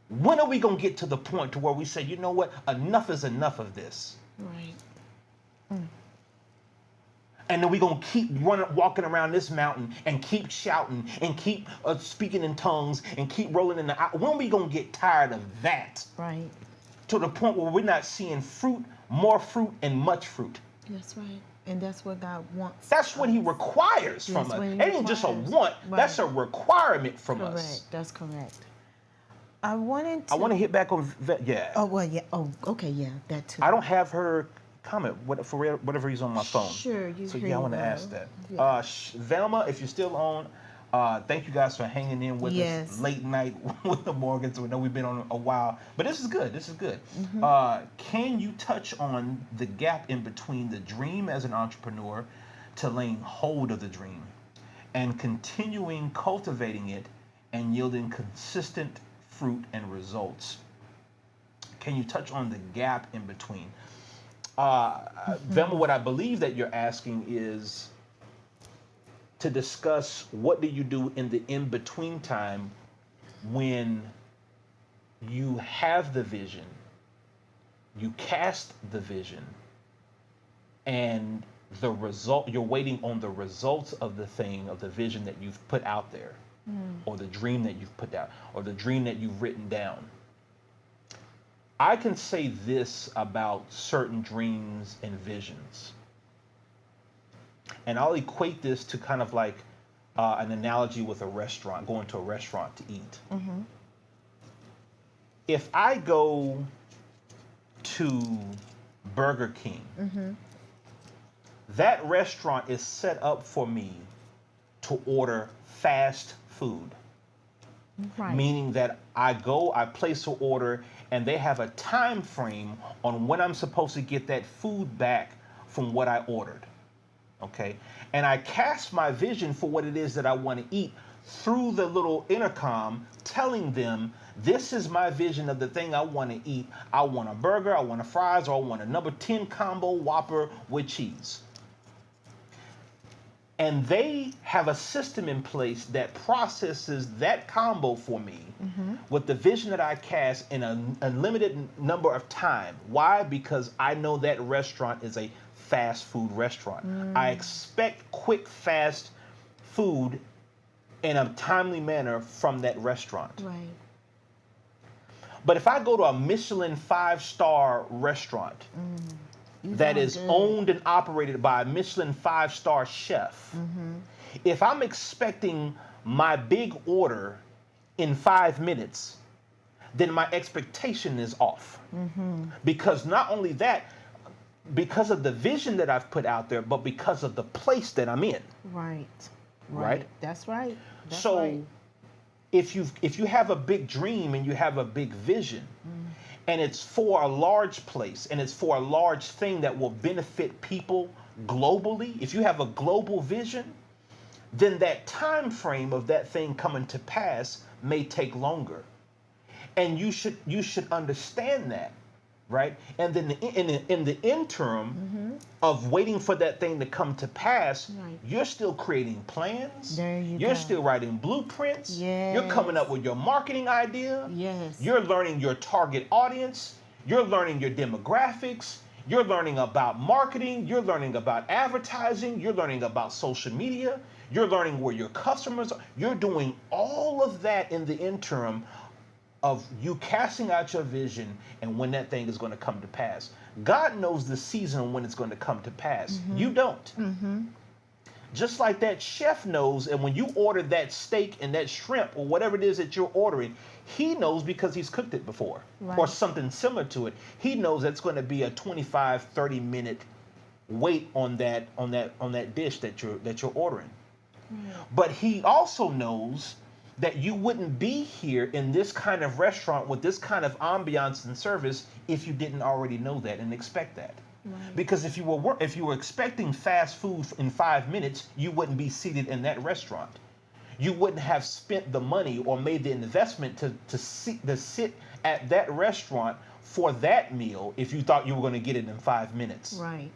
When are we going to get to the point to where we say, you know what, enough is enough of this? Right. And then we're going to keep walking around this mountain and keep shouting and keep speaking in tongues and keep rolling in the... When are we going to get tired of that? Right. To the point where we're not seeing fruit, more fruit, and much fruit. That's right. And that's what God wants. That's what He requires from us. It ain't just a want. Right. That's a requirement from us. Correct. That's correct. I want to hit back on... Yeah. Oh, well, yeah. Oh, okay, yeah. That too. I don't have her comment for whatever reason on my phone. Sure. I want to ask that. Yeah. Velma, if you're still on... thank you guys for hanging in with us late night with the Morgans. We know we've been on a while, but this is good. Mm-hmm. Can you touch on the gap in between the dream as an entrepreneur to laying hold of the dream and continuing cultivating it and yielding consistent fruit and results? Can you touch on the gap in between? Velma, what I believe that you're asking is to discuss what do you do in the in-between time when you have the vision, you cast the vision, and the result, you're waiting on the results of the vision that you've put out there, or the dream that you've put out, or the dream that you've written down. I can say this about certain dreams and visions. And I'll equate this to kind of like an analogy with a restaurant, going to a restaurant to eat. Mm-hmm. If I go to Burger King, that restaurant is set up for me to order fast food. Right. Meaning that I place an order, and they have a time frame on when I'm supposed to get that food back from what I ordered. Okay, and I cast my vision for what it is that I want to eat through the little intercom, telling them, this is my vision of the thing I want to eat. I want a burger, I want a fries, or I want a number 10 combo Whopper with cheese. And they have a system in place that processes that combo for me with the vision that I cast in an unlimited number of time. Why? Because I know that restaurant is a fast food restaurant. I expect quick, fast food in a timely manner from that restaurant. Right. But if I go to a Michelin 5-star restaurant that is owned and operated by a Michelin 5-star chef, if I'm expecting my big order in 5 minutes, then my expectation is off. Because not only that, because of the vision that I've put out there, but because of the place that I'm in. Right. Right? That's right. That's So right. if you have a big dream and you have a big vision, and it's for a large place and it's for a large thing that will benefit people globally, if you have a global vision, then that time frame of that thing coming to pass may take longer. And you should understand that, right? And then in the interim of waiting for that thing to come to pass, Right. you're still creating plans. There you You're go. still writing blueprints. You're coming Yes. up with your marketing idea. Yes. You're learning your target audience. You're learning your demographics. You're learning about marketing. You're learning about advertising. You're learning about social media. You're learning where your customers are. You're doing all of that in the interim of you casting out your vision and when that thing is going to come to pass. God knows the season when it's going to come to pass. You don't. Just like that chef knows, and when you order that steak and that shrimp or whatever it is that you're ordering, he knows because he's cooked it before or Right. something similar to it. He knows that's going to be a 25, 30-minute wait on that dish that you're ordering. But he also knows that you wouldn't be here in this kind of restaurant with this kind of ambiance and service if you didn't already know that and expect that. Right. Because if you were expecting fast food in 5 minutes, you wouldn't be seated in that restaurant. You wouldn't have spent the money or made the investment to sit at that restaurant for that meal if you thought you were going to get it in 5 minutes. Right.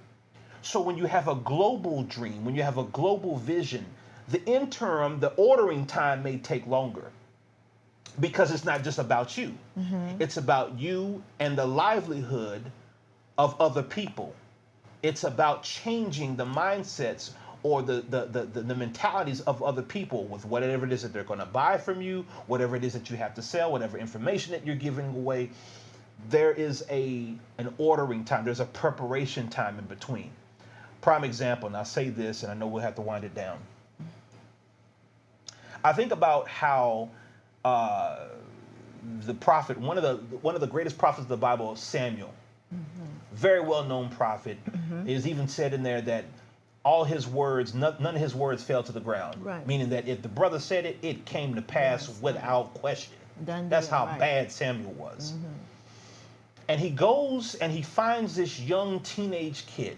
So when you have a global dream, when you have a global vision, the interim, the ordering time may take longer because it's not just about you. It's about you and the livelihood of other people. It's about changing the mindsets or the mentalities of other people with whatever it is that they're going to buy from you, whatever it is that you have to sell, whatever information that you're giving away. There is an ordering time. There's a preparation time in between. Prime example, and I'll say this, and I know we'll have to wind it down. I think about how the prophet, one of the greatest prophets of the Bible, Samuel, very well known prophet, is even said in there that all his words, none of his words fell to the ground. Right. Meaning that if the brother said it, it came to pass Yes. without question. Done That's deal, how right. bad Samuel was. And he goes and he finds this young teenage kid,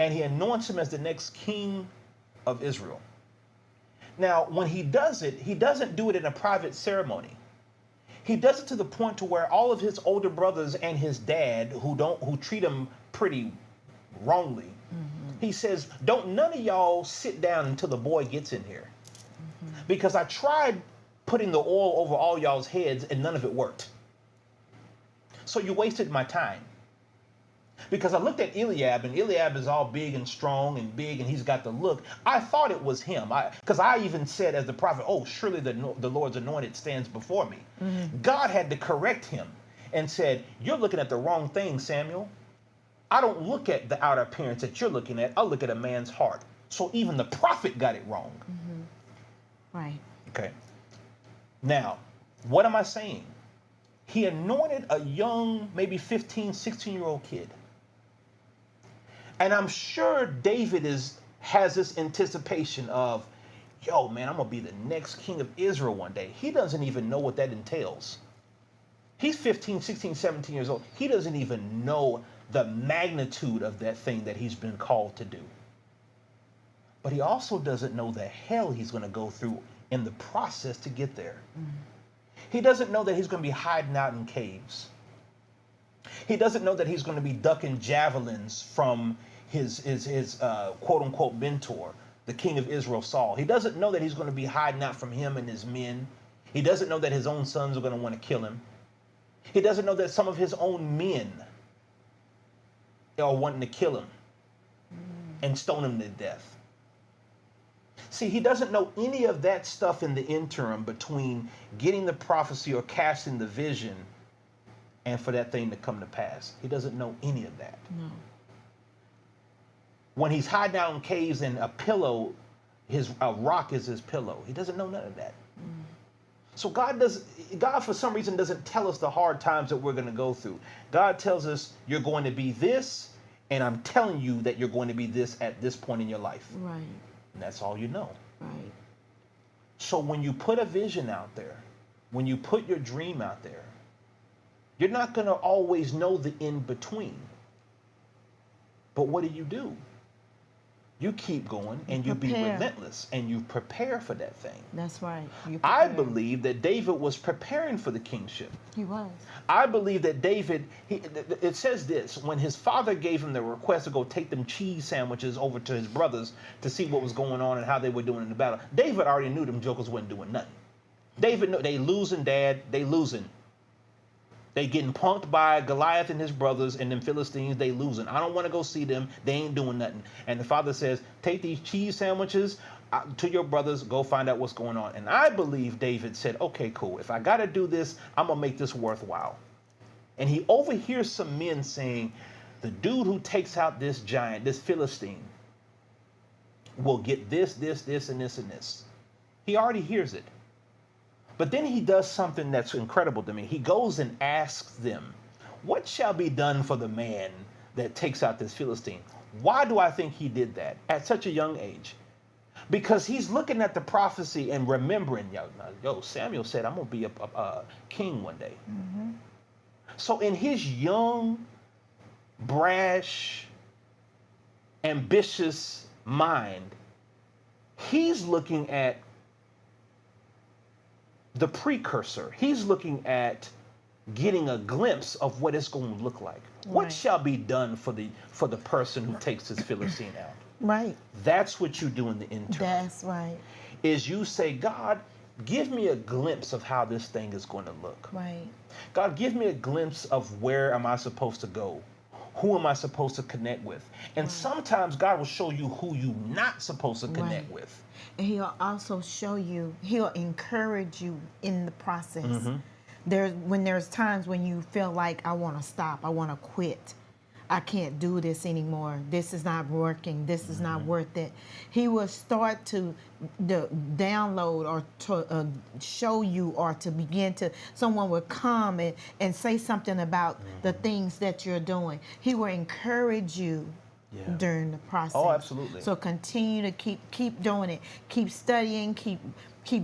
and he anoints him as the next king of Israel. Now, when he does it, he doesn't do it in a private ceremony. He does it to the point to where all of his older brothers and his dad, who treat him pretty wrongly, he says, "Don't none of y'all sit down until the boy gets in here, because I tried putting the oil over all y'all's heads and none of it worked. So you wasted my time." Because I looked at Eliab, and Eliab is all big and strong and big, and he's got the look. I thought it was him. Because I even said as the prophet, "Oh, surely the Lord's anointed stands before me." God had to correct him and said, "You're looking at the wrong thing, Samuel. I don't look at the outer appearance that you're looking at. I look at a man's heart." So even the prophet got it wrong. Right. Okay. Now, what am I saying? He anointed a young, maybe 15, 16-year-old kid. And I'm sure David has this anticipation of, yo, man, I'm going to be the next king of Israel one day. He doesn't even know what that entails. He's 15, 16, 17 years old. He doesn't even know the magnitude of that thing that he's been called to do. But he also doesn't know the hell he's going to go through in the process to get there. He doesn't know that he's going to be hiding out in caves. He doesn't know that he's going to be ducking javelins from his quote-unquote mentor, the king of Israel, Saul. He doesn't know that he's going to be hiding out from him and his men. He doesn't know that his own sons are going to want to kill him. He doesn't know that some of his own men are wanting to kill him and stone him to death. See, he doesn't know any of that stuff in the interim between getting the prophecy or casting the vision and for that thing to come to pass. He doesn't know any of that. No. When he's hiding out in caves and a rock is his pillow, he doesn't know none of that. So God for some reason doesn't tell us the hard times that we're going to go through. God tells us you're going to be this, and I'm telling you that you're going to be this at this point in your life. Right. And that's all you know. Right. So when you put a vision out there, when you put your dream out there, you're not going to always know the in between. But what do? You keep going and you be relentless and you prepare for that thing. That's right. I believe that David was preparing for the kingship. He was. I believe that David, it says this, when his father gave him the request to go take them cheese sandwiches over to his brothers to see what was going on and how they were doing in the battle, David already knew them jokers wasn't doing nothing. David knew they losing, Dad, they losing. They getting punked by Goliath and his brothers and them Philistines. They losing. I don't want to go see them. They ain't doing nothing. And the father says, take these cheese sandwiches to your brothers. Go find out what's going on. And I believe David said, okay, cool. If I got to do this, I'm going to make this worthwhile. And he overhears some men saying, the dude who takes out this giant, this Philistine, will get this, and this, and this. He already hears it. But then he does something that's incredible to me. He goes and asks them, what shall be done for the man that takes out this Philistine? Why do I think he did that at such a young age? Because he's looking at the prophecy and remembering, Samuel said, I'm going to be a king one day. Mm-hmm. So in his young, brash, ambitious mind, he's looking at the precursor. He's looking at getting a glimpse of what it's going to look like. Right. What shall be done for the person who takes this Philistine out? Right. That's what you do in the interim. That's right. Is you say, God, give me a glimpse of how this thing is going to look. Right. God, give me a glimpse of where am I supposed to go? Who am I supposed to connect with? And sometimes God will show you who you're not supposed to connect with. And he'll also show you, he'll encourage you in the process. Mm-hmm. When there's times when you feel like I want to stop, I want to quit. I can't do this anymore. This is not working. This is not worth it. He will start to download or to show you or to begin to, someone will come and say something about the things that you're doing. He will encourage you during the process. Oh, absolutely. So continue to keep doing it. Keep studying, keep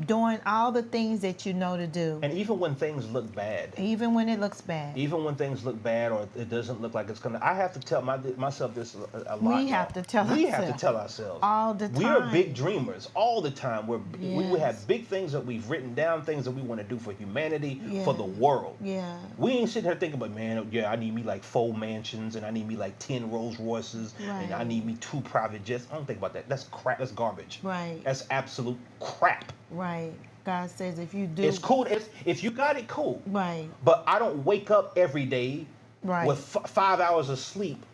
doing all the things that you know to do. And even when things look bad. Even when it looks bad. Even when things look bad or it doesn't look like it's going to. I have to tell myself this a lot. We have to tell ourselves. We have to tell ourselves. All the time. We are big dreamers all the time. We have big things that we've written down, things that we want to do for humanity, for the world. Yeah. We ain't sitting here thinking about, man, I need me like 4 mansions and I need me like 10 Rolls Royces and I need me 2 private jets. I don't think about that. That's crap. That's garbage. Right. That's absolute crap. Right. God says if you do. It's cool. If you got it, cool. Right. But I don't wake up every day with 5 hours of sleep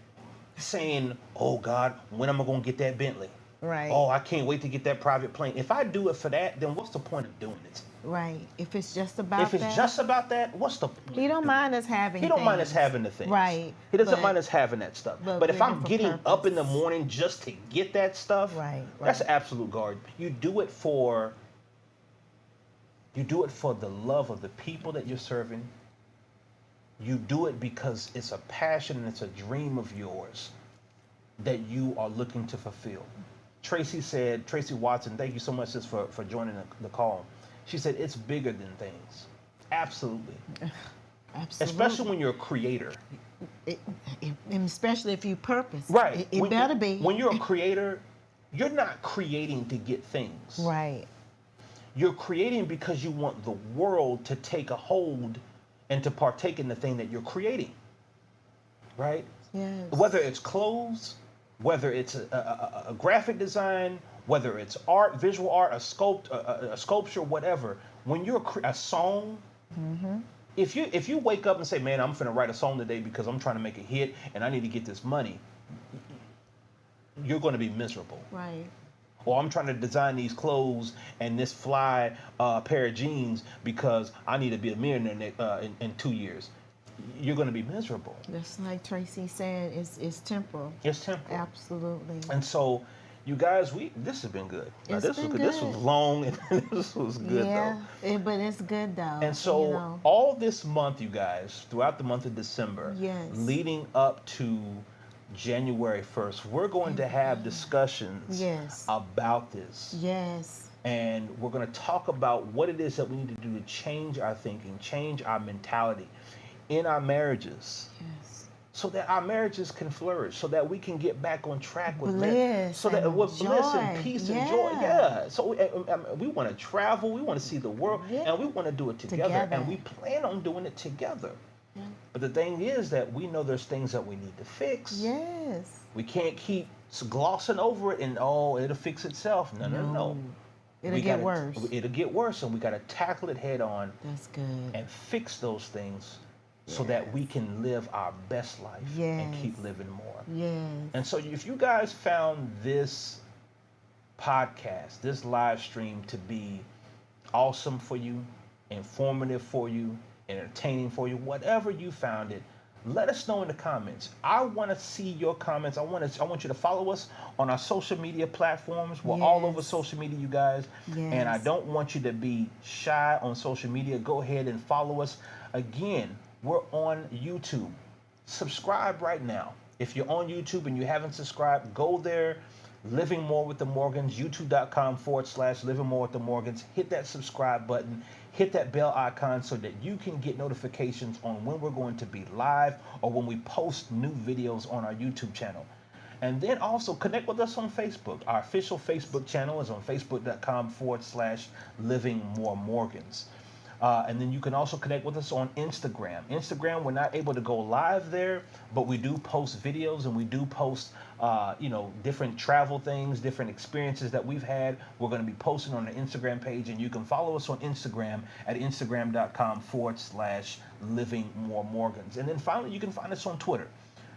saying, oh, God, when am I going to get that Bentley? Right. Oh, I can't wait to get that private plane. If I do it for that, then what's the point of doing it? Right. If it's just about that. If it's just about that, what's the point? He don't mind us having He don't mind us having the things. Right. He doesn't mind us having that stuff. But if I'm getting up in the morning just to get that stuff, that's absolute garbage. You do it for the love of the people that you're serving. You do it because it's a passion and it's a dream of yours that you are looking to fulfill. Tracy Watson, thank you so much for joining the call. She said, it's bigger than things. Absolutely. Absolutely. Especially when you're a creator. And especially if you purpose. Right. It better be. When you're a creator, you're not creating to get things. Right. You're creating because you want the world to take a hold and to partake in the thing that you're creating. Right? Yes. Whether it's clothes, whether it's a graphic design, whether it's art, visual art, a sculpture, whatever. When you're a song, if you wake up and say, man, I'm finna write a song today because I'm trying to make a hit and I need to get this money, you're going to be miserable. Right. Or I'm trying to design these clothes and this fly pair of jeans because I need to be a millionaire in 2 years. You're going to be miserable. Just like Tracy said, it's temporal. It's temporal. Absolutely. And so You guys, this has been good. Now, It's been this was good. long and this was good though. Yeah, but it's good though. And You so know. all this month, you guys, throughout the month of December, Yes. leading up to January 1st, we're going to have discussions Yes. about this. Yes. And we're going to talk about what it is that we need to do to change our thinking, change our mentality in our marriages, Yes. so that our marriages can flourish, so that we can get back on track with Bliss so that and with bliss and joy. peace and joy. Yeah. Yeah. So we want to travel, we want to see the world, Yeah. and we want to do it together, and Together. we plan on doing it together. Yeah. But the thing is that we know there's things that we need to fix. Yes. We can't keep glossing over it and oh, it'll fix itself. No, no, no. It'll We get gotta- worse. It'll get worse, and we got to tackle it head on That's good. and fix those things so that we can live our best life and Yes. keep living more. Yes. And so if you guys found this podcast, this live stream to be awesome for you, informative for you, entertaining for you, whatever you found it, let us know in the comments. I want to see your comments. I want you to follow us on our social media platforms. We're all over Yes. social media, you guys. And I Yes. don't want you to be shy on social media. Go ahead and follow us. Again, we're on YouTube. Subscribe right now. If you're on YouTube and you haven't subscribed, go there. Living More with the Morgans, youtube.com/Living More with the Morgans. Hit that subscribe button, hit that bell icon so that you can get notifications on when we're going to be live or when we post new videos on our YouTube channel. And then also connect with us on Facebook. Our official Facebook channel is on facebook.com/Living More Morgans. And then you can also connect with us on Instagram. Instagram, we're not able to go live there, but we do post videos and we do post, different travel things, different experiences that we've had. We're going to be posting on the Instagram page, and you can follow us on Instagram at instagram.com/Living More Morgans. And then finally, you can find us on Twitter.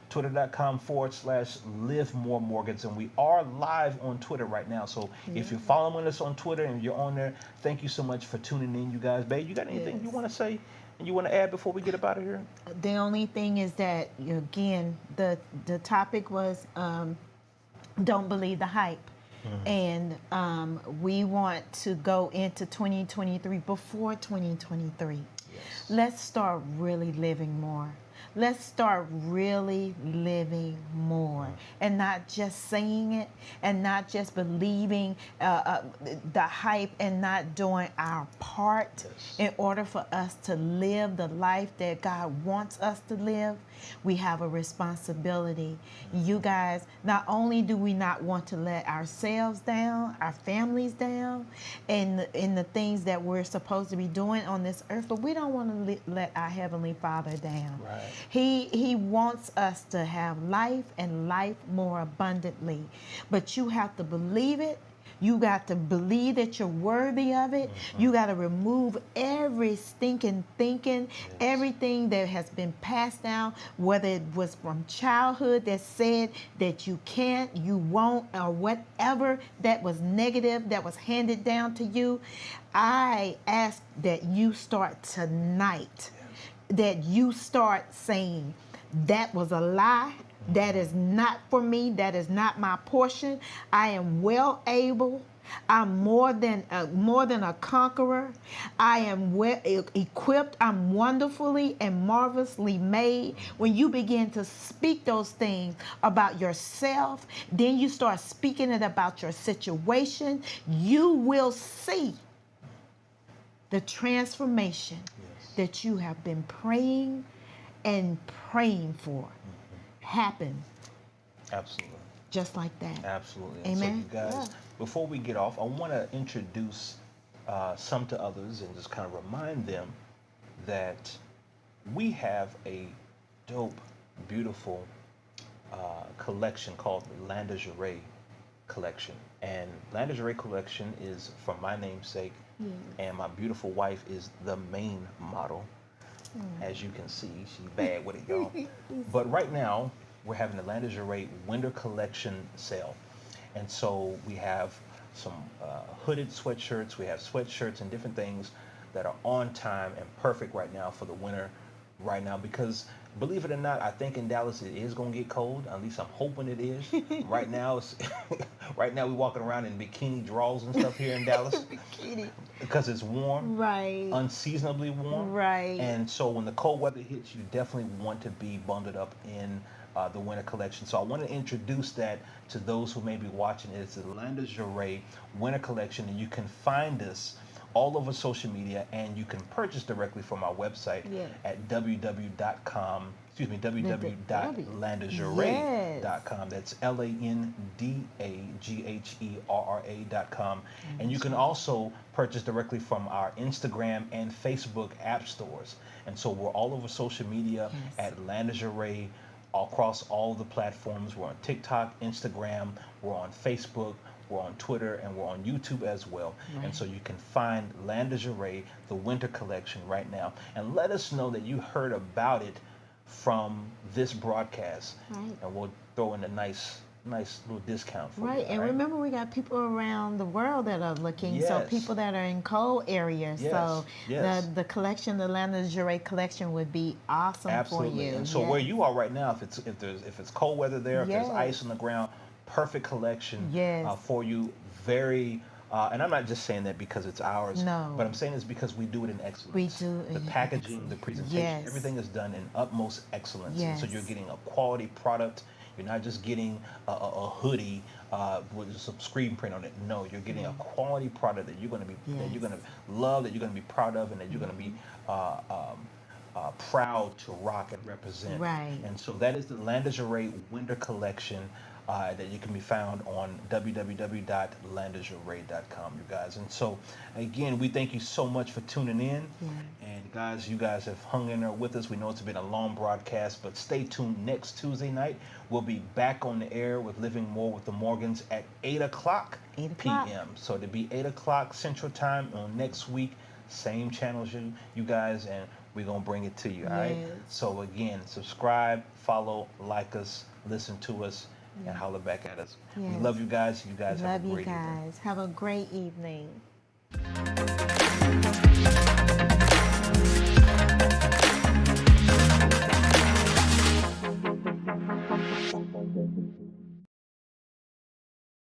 Twitter.com/Live More Morgans, and we are live on Twitter right now. So if you're following us on Twitter and you're on there, thank you so much for tuning in, you guys. Babe, you got anything you want to say and you want to add before we get up out of here? The only thing is that again, the topic was don't believe the hype. And we want to go into 2023 before 2023. Yes. Let's start really living more. Let's start really living more and not just saying it and not just believing the hype and not doing our part in order for us to live the life that God wants us to live. We have a responsibility. You guys, not only do we not want to let ourselves down, our families down, and in the things that we're supposed to be doing on this earth, but we don't want to let our Heavenly Father down. Right. He wants us to have life and life more abundantly. But you have to believe it. You got to believe that you're worthy of it. You got to remove every stinking thinking, everything that has been passed down, whether it was from childhood that said that you can't, you won't, or whatever that was negative that was handed down to you. I ask that you start tonight, that you start saying, that was a lie. That is not for me. That is not my portion. I am well able. I'm more than a conqueror. I am well equipped. I'm wonderfully and marvelously made. When you begin to speak those things about yourself, then you start speaking it about your situation, you will see the transformation that you have been praying and praying for happen. Absolutely. Just like that. Absolutely. Amen. So you guys, before we get off, I want to introduce some to others and just kind of remind them that we have a dope, beautiful collection called the Lingerie Collection. And Lingerie Collection is from my namesake, and my beautiful wife is the main model. As you can see, she's bad with it, y'all. But right now, we're having the Lingerie Winter Collection sale. And so we have some hooded sweatshirts, we have sweatshirts and different things that are on time and perfect right now for the winter right now, because believe it or not, I think in Dallas it is gonna get cold. At least I'm hoping it is. Right now, it's right now we're walking around in bikini draws and stuff here in Dallas Bikini. because it's warm, Right. unseasonably warm. Right. And so when the cold weather hits, you definitely want to be bundled up in the winter collection. So I want to introduce that to those who may be watching. It's the Lingerie winter collection, and you can find us all over social media, and you can purchase directly from our website Yes. at www.com. Excuse me, www.landagerre.com. That's LANDAGHERRA.com. And you can also purchase directly from our Instagram and Facebook app stores. And so we're all over social media Yes. at Landagerie across all the platforms. We're on TikTok, Instagram, we're on Facebook, we're on Twitter, and we're on YouTube as well. And Right. so you can find Landagerie, the winter collection, right now. And let us know that you heard about it from this broadcast. Right. And we'll throw in a nice little discount for Right, you. and all right? remember we got people around the world that are looking. So Yes. people that are in cold areas. Yes, So yes. the collection, the Lingerie collection, would be awesome Absolutely. for you. And so where you are right now, if it's cold weather there, if there's Yes. ice on the ground, perfect collection Yes. for you. Very. And I'm not just saying that because it's ours, No. but I'm saying it's because we do it in excellence. We do it The in packaging, excellence. the presentation, Yes. everything is done in utmost excellence. And so Yes. you're getting a quality product. You're not just getting a hoodie with some screen print on it. No, you're getting a quality product that you're going to be that you're Yes. going to love, that you're going to be proud of, and that you're going to be proud to rock and represent. Right. And so that is the Landagerie Winter Collection that you can be found on www.landagerie.com, you guys. And so, again, we thank you so much for tuning in. Yeah. And guys, you guys have hung in there with us. We know it's been a long broadcast, but stay tuned next Tuesday night. We'll be back on the air with Living More with the Morgans at 8 o'clock 8 o'clock. p.m. So it'll be 8 o'clock Central Time on next week. Same channels, you guys, and we're going to bring it to you, all right? Yes. So again, subscribe, follow, like us, listen to us, and holler back at us. We Yes. love you guys. You guys have Love a you great evening. guys. Have a great evening.